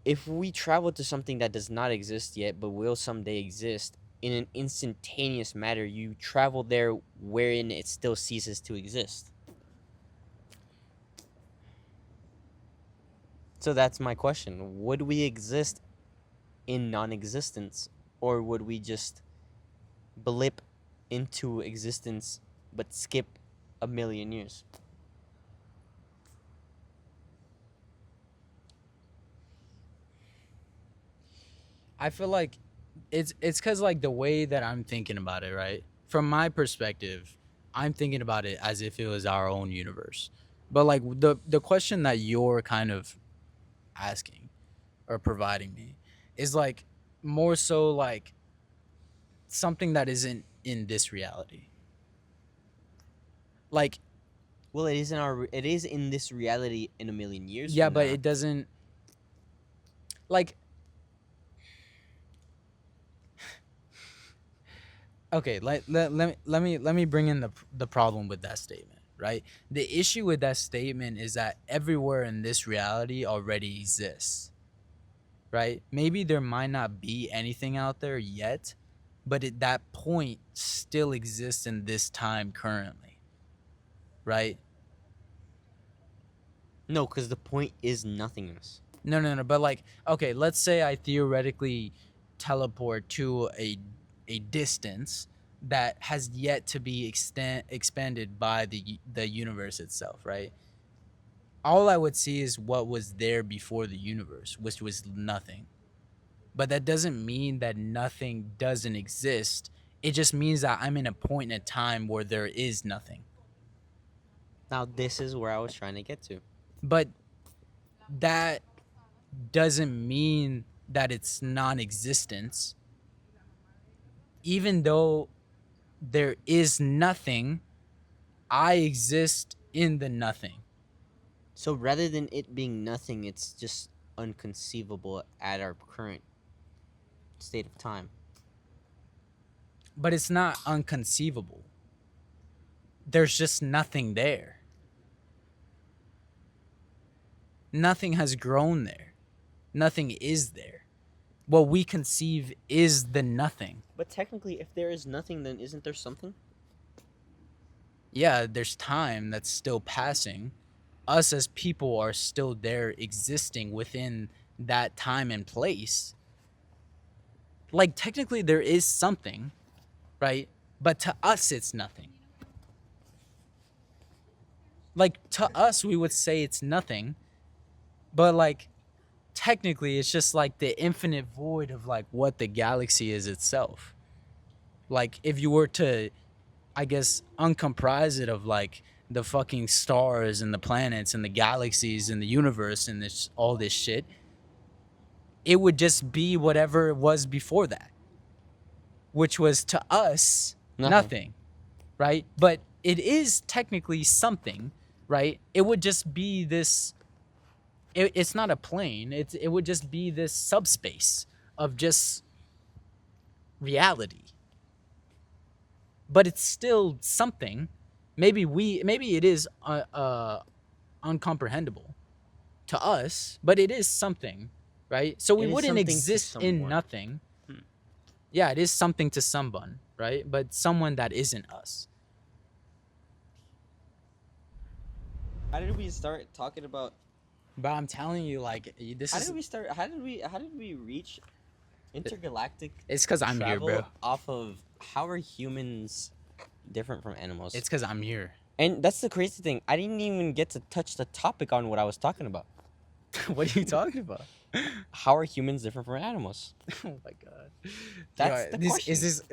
Speaker 3: If we travel to something that does not exist yet but will someday exist in an instantaneous manner, you travel there wherein it still ceases to exist. So that's my question. Would we exist in non-existence, or would we just blip into existence but skip a million years?
Speaker 2: I feel like it's because like the way that I'm thinking about it, right? From my perspective, I'm thinking about it as if it was our own universe. But like the question that you're kind of asking or providing me is like more so like something that isn't in this reality. Like
Speaker 3: Well, it is in this reality in a million years.
Speaker 2: yeah,
Speaker 3: from
Speaker 2: but
Speaker 3: now.
Speaker 2: it doesn't like okay, let me bring in the problem with that statement, right? The issue with that statement is that everywhere in this reality already exists. Right? Maybe there might not be anything out there yet, but that point still exists in this time currently. Right?
Speaker 3: No, because the point is nothingness.
Speaker 2: No. But like, okay, let's say I theoretically teleport to a distance that has yet to be expanded by the universe itself, right? all I would see is what was there before the universe, which was nothing. But that doesn't mean that nothing doesn't exist. It just means that I'm in a point in time where there is nothing.
Speaker 3: Now this is where I was trying to get to.
Speaker 2: But that doesn't mean that it's non-existence. Even though there is nothing, I exist in the nothing.
Speaker 3: So rather than it being nothing, it's just unconceivable at our current state of time.
Speaker 2: But it's not unconceivable. There's just nothing there. Nothing has grown there. Nothing is there. What we conceive is the nothing.
Speaker 3: But technically, if there is nothing, then isn't there something?
Speaker 2: Yeah, there's time that's still passing. Us as people are still there existing within that time and place. Like, technically, there is something, right? But to us, it's nothing. Like, to us, we would say it's nothing. But, like, technically, it's just like the infinite void of, like, what the galaxy is itself. Like, if you were to, I guess, uncomprise it of, like, the fucking stars and the planets and the galaxies and the universe and this all this shit, it would just be whatever it was before that, which was to us nothing, right? But it is technically something, right? It would just be this. It's not a plane. It would just be this subspace of just reality. But it's still something. Maybe it is uncomprehendable to us, but it is something, right? So we
Speaker 3: It is
Speaker 2: wouldn't
Speaker 3: something to
Speaker 2: exist in
Speaker 3: someone.
Speaker 2: nothing. Yeah, it is something to someone, right? But someone that isn't us.
Speaker 3: How did we start talking about?
Speaker 2: But I'm telling you, like, this
Speaker 3: How
Speaker 2: is.
Speaker 3: did we start? How did we reach intergalactic
Speaker 2: It's because I'm here,
Speaker 3: travel
Speaker 2: bro.
Speaker 3: off of how are humans different from animals?
Speaker 2: It's because I'm here.
Speaker 3: And that's the crazy thing. I didn't even get to touch the topic on what I was talking about.
Speaker 2: What are you talking about?
Speaker 3: How are humans different from animals?
Speaker 2: Oh my god.
Speaker 3: That's the
Speaker 2: this
Speaker 3: question.
Speaker 2: is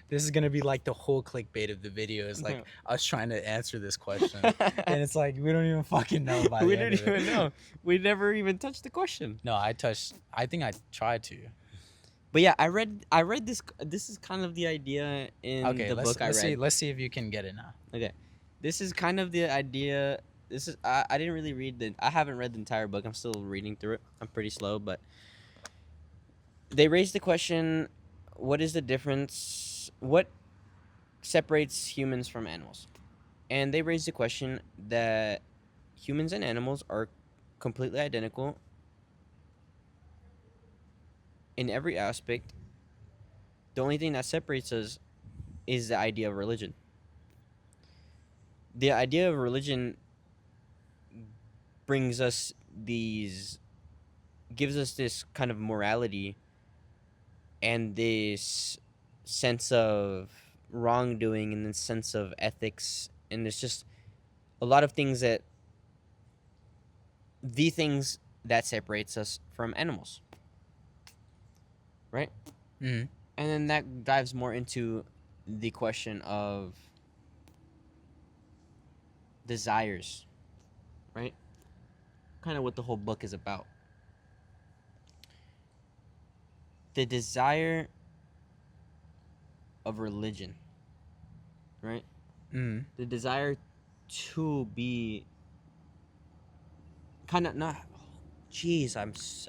Speaker 2: this is gonna be like the whole clickbait of the video is like us trying to answer this question. And it's like we don't even fucking know by
Speaker 3: We
Speaker 2: the end
Speaker 3: didn't
Speaker 2: of it.
Speaker 3: even know. We never even touched the question.
Speaker 2: No, I think I tried to.
Speaker 3: But yeah, I read this. This is kind of the idea in
Speaker 2: Okay,
Speaker 3: the book I read.
Speaker 2: let's see if you can get it now.
Speaker 3: Okay, this is kind of the idea. This is I didn't really I haven't read the entire book. I'm still reading through it. I'm pretty slow, but they raised the question: what is the difference? What separates humans from animals? And they raised the question that humans and animals are completely identical in every aspect. The only thing that separates us is the idea of religion. The idea of religion gives us this kind of morality and this sense of wrongdoing and this sense of ethics, and it's just a lot of things that separates us from animals, right?
Speaker 2: Mm-hmm.
Speaker 3: And then that dives more into the question of desires, right? Kind of what the whole book is about. The desire of religion, right?
Speaker 2: Mm-hmm.
Speaker 3: The desire to be kind of not. Jeez, I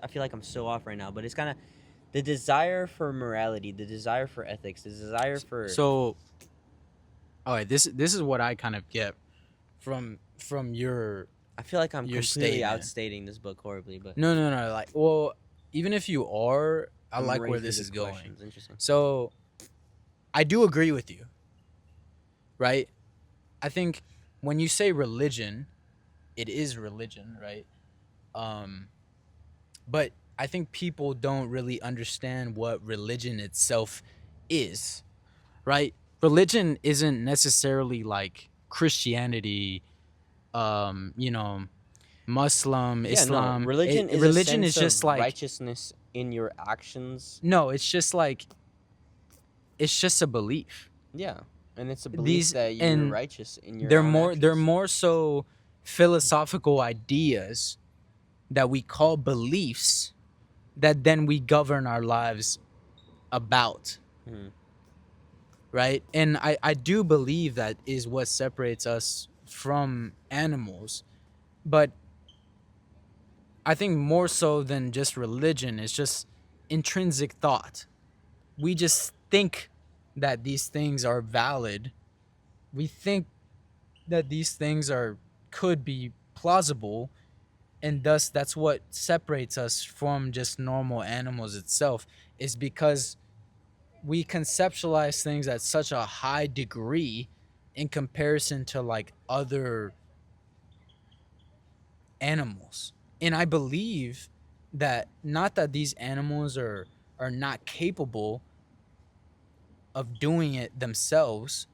Speaker 3: feel like I'm so off right now, but it's kind of the desire for morality, the desire for ethics, the desire for.
Speaker 2: So, all right, this is what I kind of get from your.
Speaker 3: I feel like I'm
Speaker 2: your
Speaker 3: completely
Speaker 2: statement.
Speaker 3: outstating this book horribly, but
Speaker 2: No, like, well, even if you are, I
Speaker 3: I'm
Speaker 2: like where
Speaker 3: raising
Speaker 2: this
Speaker 3: good
Speaker 2: is going.
Speaker 3: questions. Interesting.
Speaker 2: So, I do agree with you, right? I think when you say religion, it is religion, right? But I think people don't really understand what religion itself is, right? Religion isn't necessarily like Christianity, you know, Muslim,
Speaker 3: Yeah, no.
Speaker 2: Islam.
Speaker 3: Religion is a
Speaker 2: Religion is
Speaker 3: sense
Speaker 2: just
Speaker 3: of
Speaker 2: like
Speaker 3: righteousness in your actions.
Speaker 2: no, it's just like it's just a belief.
Speaker 3: Yeah, and it's a belief
Speaker 2: These
Speaker 3: that you're
Speaker 2: and
Speaker 3: righteous in your
Speaker 2: they're
Speaker 3: own
Speaker 2: more they're
Speaker 3: actions.
Speaker 2: more so philosophical ideas that we call beliefs that then we govern our lives about,
Speaker 3: Hmm.
Speaker 2: right? And I do believe that is what separates us from animals, but I think more so than just religion, it's just intrinsic thought. We just think that these things are valid. We think that these things are could be plausible, and thus that's what separates us from just normal animals itself, is because we conceptualize things at such a high degree in comparison to like other animals. And I believe that not that these animals are not capable of doing it themselves,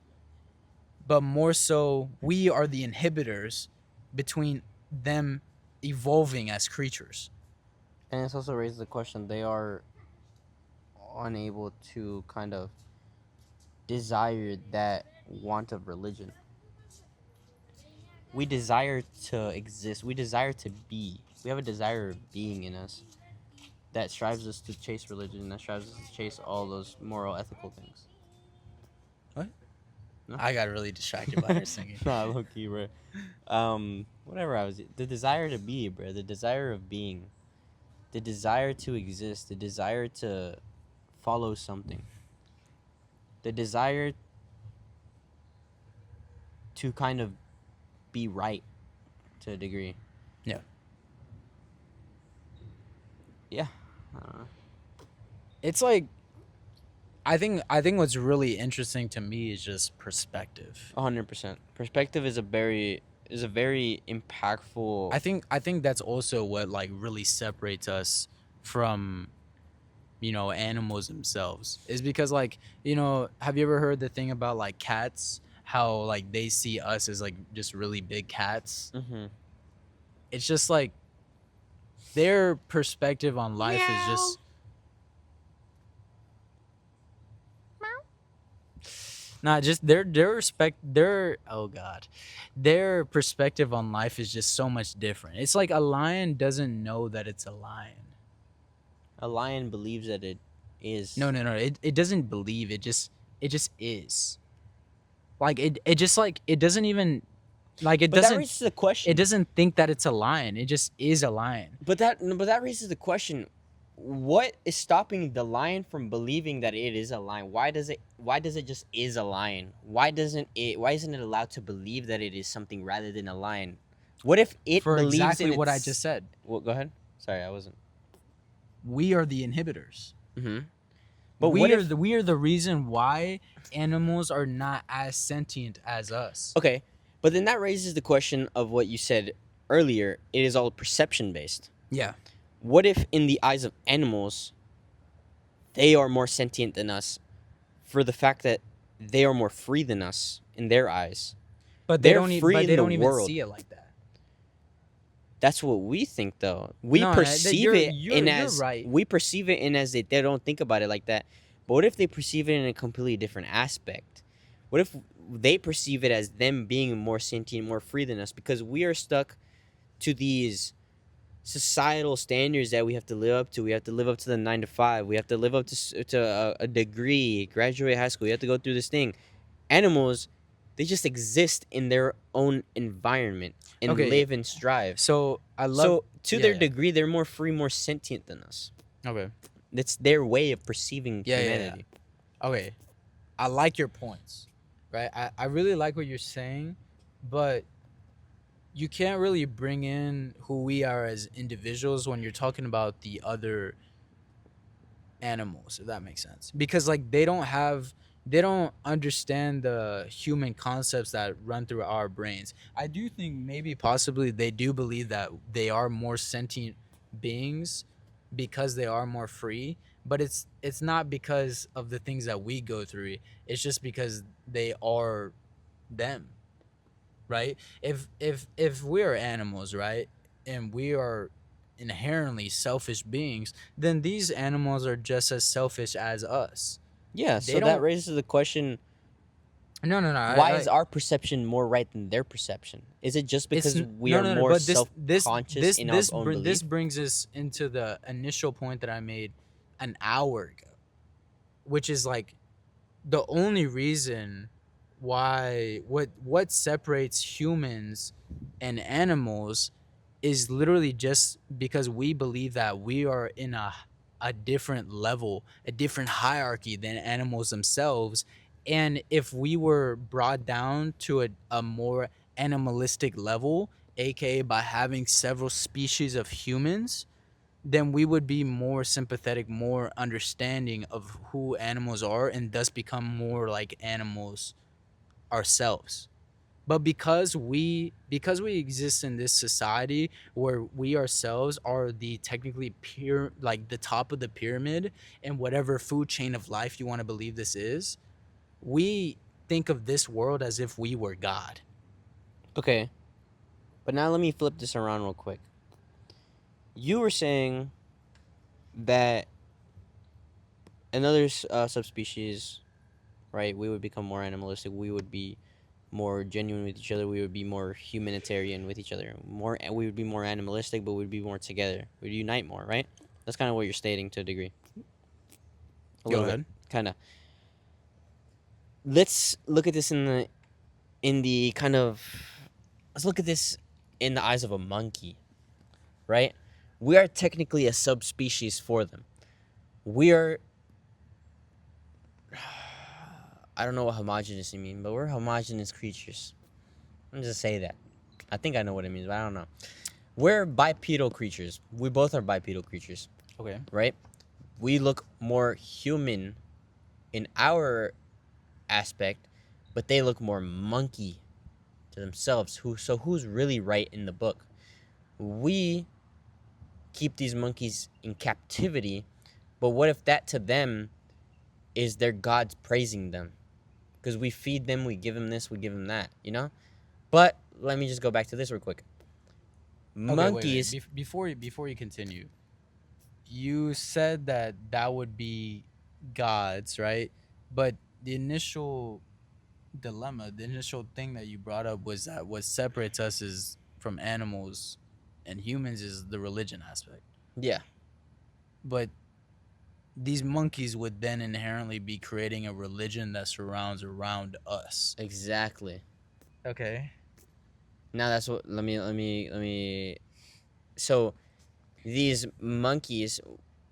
Speaker 2: but more so we are the inhibitors between them evolving as creatures.
Speaker 3: And it's also raises the question they are unable to kind of desire that want of religion. We desire to exist. We desire to be. We have a desire of being in us that strives us to chase religion, that strives us to chase all those moral, ethical things. No?
Speaker 2: I got really distracted by her singing.
Speaker 3: Nah, low key, bro. Whatever I was, the desire to be, bro, the desire of being, the desire to exist, the desire to follow something, the desire to kind of be right to a degree.
Speaker 2: Yeah.
Speaker 3: Yeah. I don't know.
Speaker 2: It's like I think what's really interesting to me is just perspective.
Speaker 3: 100%. Perspective is a very impactful.
Speaker 2: I think that's also what like really separates us from animals themselves, is because like have you ever heard the thing about like cats, how like they see us as like just really big cats?
Speaker 3: Mm-hmm.
Speaker 2: It's just like their perspective on life is just not just their oh god, their perspective on life is just so much different. It's like a lion doesn't know that it's a lion.
Speaker 3: A lion believes that it is.
Speaker 2: No, it doesn't believe, it just is. Like it just like it doesn't even like it
Speaker 3: But that
Speaker 2: doesn't
Speaker 3: raises the question.
Speaker 2: it doesn't think that it's a lion, it just is a lion.
Speaker 3: But that raises the question. What is stopping the lion from believing that it is a lion? Why does it just is a lion? Why isn't it allowed to believe that it is something rather than a lion? What if it
Speaker 2: For
Speaker 3: believes
Speaker 2: exactly
Speaker 3: in
Speaker 2: what I
Speaker 3: its-
Speaker 2: just said.
Speaker 3: Well, go ahead. Sorry, I wasn't.
Speaker 2: We are the inhibitors.
Speaker 3: Mm-hmm.
Speaker 2: But
Speaker 3: But what if
Speaker 2: we are the reason why animals are not as sentient as us.
Speaker 3: Okay, but then that raises the question of what you said earlier. It is all perception based.
Speaker 2: Yeah.
Speaker 3: What if, in the eyes of animals, they are more sentient than us, for the fact that they are more free than us in their eyes?
Speaker 2: But they
Speaker 3: They're
Speaker 2: don't
Speaker 3: free
Speaker 2: but
Speaker 3: in
Speaker 2: they
Speaker 3: the
Speaker 2: don't even
Speaker 3: world.
Speaker 2: see it like that.
Speaker 3: That's what we think, though. We
Speaker 2: No,
Speaker 3: perceive
Speaker 2: you're-
Speaker 3: it
Speaker 2: you're-
Speaker 3: in
Speaker 2: you're
Speaker 3: as
Speaker 2: right.
Speaker 3: we perceive it in as they don't think about it like that. But what if they perceive it in a completely different aspect? What if they perceive it as them being more sentient, more free than us, because we are stuck to these societal standards that we have to live up to. We have to live up to the 9 to 5. We have to live up to a degree, graduate high school. You have to go through this thing. Animals, they just exist in their own environment and
Speaker 2: Okay.
Speaker 3: live and strive.
Speaker 2: So I love
Speaker 3: So to
Speaker 2: yeah,
Speaker 3: their
Speaker 2: yeah.
Speaker 3: degree, they're more free, more sentient than us.
Speaker 2: Okay.
Speaker 3: That's their way of perceiving
Speaker 2: Yeah, yeah, yeah.
Speaker 3: humanity.
Speaker 2: Okay. I like your points. Right? I really like what you're saying, but you can't really bring in who we are as individuals when you're talking about the other animals, if that makes sense. Because like they don't understand the human concepts that run through our brains. I do think maybe possibly they do believe that they are more sentient beings because they are more free, but it's not because of the things that we go through. It's just because they are them. Right? If we're animals, right? and we are inherently selfish beings, then these animals are just as selfish as us.
Speaker 3: Yeah,
Speaker 2: They
Speaker 3: so that
Speaker 2: don't.
Speaker 3: raises the question,
Speaker 2: No.
Speaker 3: why is our perception more right than their perception? Is it just
Speaker 2: It's
Speaker 3: because we
Speaker 2: no,
Speaker 3: are
Speaker 2: no, no.
Speaker 3: more
Speaker 2: But
Speaker 3: self-conscious in our own
Speaker 2: this
Speaker 3: belief?
Speaker 2: brings us into the initial point that I made an hour ago, which is like the only reason why what separates humans and animals is literally just because we believe that we are in a different level, a different hierarchy than animals themselves. And if we were brought down to a more animalistic level, aka by having several species of humans, then we would be more sympathetic, more understanding of who animals are, and thus become more like animals ourselves. But because we exist in this society where we ourselves are the technically pure, like the top of the pyramid in whatever food chain of life you want to believe this is, we think of this world as if we were God.
Speaker 3: Okay, but now let me flip this around real quick. You were saying that another subspecies, right? We would become more animalistic. We would be more genuine with each other. We would be more humanitarian with each other. We would be more animalistic, but we'd be more together. We'd unite more, right? That's kind of what you're stating to a degree, a
Speaker 2: Go
Speaker 3: little bit,
Speaker 2: ahead.
Speaker 3: kind of. Let's look at this in the kind of let's look at this in the eyes of a monkey, right? We are technically a subspecies for them. We are I don't know what homogenous you mean, but we're homogenous creatures. I'm just say that. I think I know what it means, but I don't know. We're bipedal creatures. We both are bipedal creatures,
Speaker 2: Okay.
Speaker 3: right? We look more human in our aspect, but they look more monkey to themselves. Who's really right in the book? We keep these monkeys in captivity, but what if that to them is their gods praising them? Because we feed them, we give them this, we give them that, you know? But let me just go back to this real quick.
Speaker 2: Okay, wait.
Speaker 3: Monkeys,
Speaker 2: Before you continue, you said that that would be gods, right? But the initial dilemma, the initial thing that you brought up was that what separates us is from animals and humans is the religion aspect.
Speaker 3: yeah,
Speaker 2: But these monkeys would then inherently be creating a religion that surrounds around us.
Speaker 3: exactly.
Speaker 2: Okay.
Speaker 3: Now that's what. Let me. So these monkeys,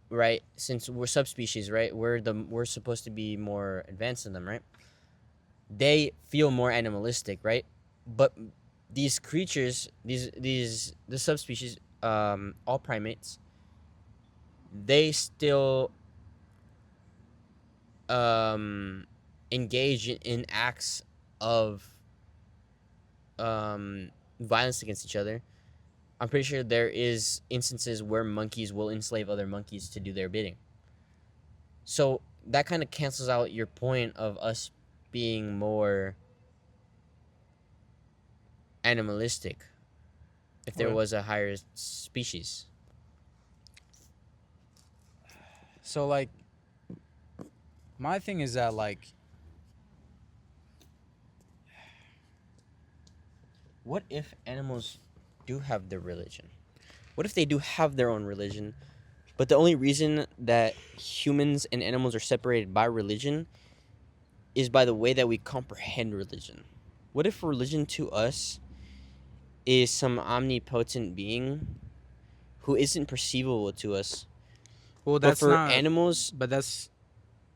Speaker 3: right? Since we're subspecies, right? We're supposed to be more advanced than them, right? They feel more animalistic, right? But these creatures, the subspecies, all primates, they still um engage in acts of um violence against each other. I'm pretty sure there is instances where monkeys will enslave other monkeys to do their bidding. So that kind of cancels out your point of us being more animalistic if there
Speaker 2: Okay.
Speaker 3: was a higher species.
Speaker 2: So like my thing is that like
Speaker 3: What if animals do have their religion? What if they do have their own religion, but the only reason that humans and animals are separated by religion is by the way that we comprehend religion? What if religion to us is some omnipotent being who isn't perceivable to us,
Speaker 2: well
Speaker 3: but
Speaker 2: that's
Speaker 3: for
Speaker 2: not
Speaker 3: animals,
Speaker 2: but that's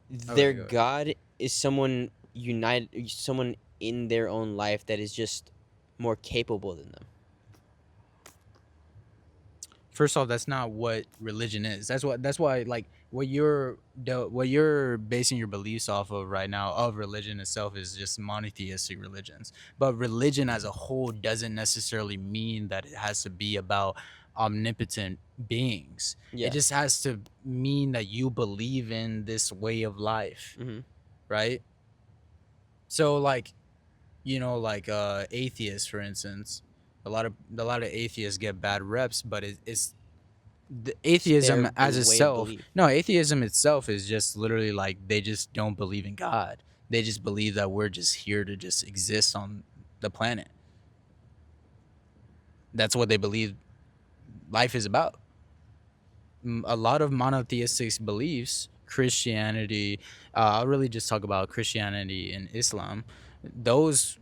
Speaker 3: their
Speaker 2: okay, go ahead.
Speaker 3: god is someone united, someone in their own life that is just more capable than them.
Speaker 2: First off, that's not what religion is. That's why like what you're basing your beliefs off of right now of religion itself is just monotheistic religions. But religion as a whole doesn't necessarily mean that it has to be about omnipotent beings. It
Speaker 3: Yeah.
Speaker 2: just has to mean that you believe in this way of life,
Speaker 3: Mm-hmm.
Speaker 2: right? So like, like atheists for instance, A lot of atheists get bad reps, but it's the
Speaker 3: Their
Speaker 2: atheism as
Speaker 3: way of
Speaker 2: itself.
Speaker 3: belief.
Speaker 2: No, atheism itself is just literally like they just don't believe in God. They just believe that we're just here to just exist on the planet. That's what they believe life is about. A lot of monotheistic beliefs, Christianity, I'll really just talk about Christianity and Islam. Those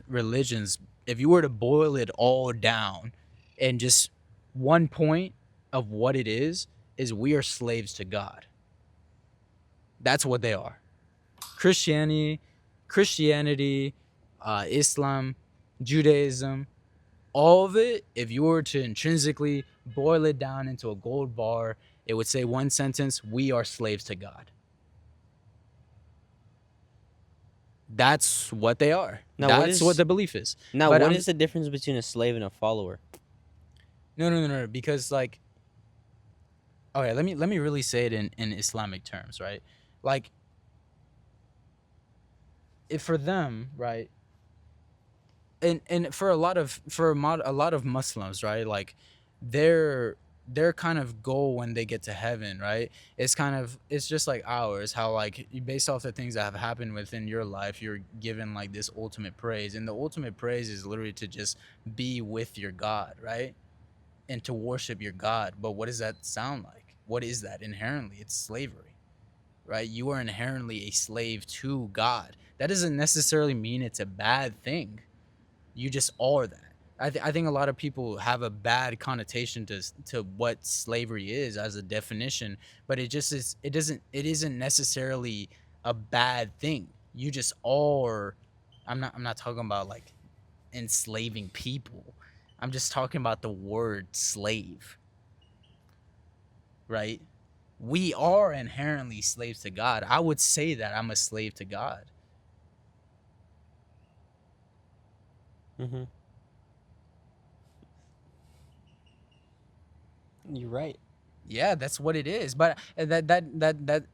Speaker 2: religions, if you were to boil it all down, and just one point of what it is we are slaves to God. That's what they are. Christianity, Islam, Judaism, all of it, if you were to intrinsically boil it down into a gold bar, it would say one sentence: we are slaves to God. That's what they are.
Speaker 3: Now,
Speaker 2: That's what the belief is.
Speaker 3: Now,
Speaker 2: But
Speaker 3: what is the difference between a slave and a follower?
Speaker 2: No, because like, okay, let me really say it in Islamic terms, right? Like, if for them, right, and for a lot of a lot of Muslims, right, like their kind of goal when they get to heaven, right, it's just like ours, how like based off the things that have happened within your life, you're given like this ultimate praise, and the ultimate praise is literally to just be with your God, right, and to worship your God. But what does that sound like? What is that? Inherently, it's slavery, right? You are inherently a slave to God. That doesn't necessarily mean it's a bad thing. You just are that. I think a lot of people have a bad connotation to what slavery is as a definition, but it just is. It isn't necessarily a bad thing. You just are. I'm not talking about like enslaving people. I'm just talking about the word slave, right? We are inherently slaves to God. I would say that I'm a slave to God.
Speaker 3: Mm-hmm. You're right.
Speaker 2: Yeah, that's what it is. But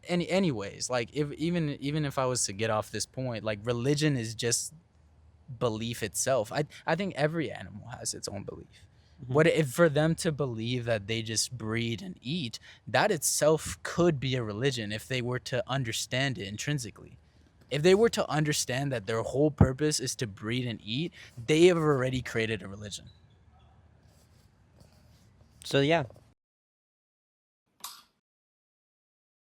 Speaker 2: anyways, like if even if I was to get off this point, like religion is just belief itself. I think every animal has its own belief.
Speaker 3: Mhm.
Speaker 2: But if for them to believe that they just breed and eat, that itself could be a religion if they were to understand it intrinsically. If they were to understand that their whole purpose is to breed and eat, they have already created a religion.
Speaker 3: So yeah,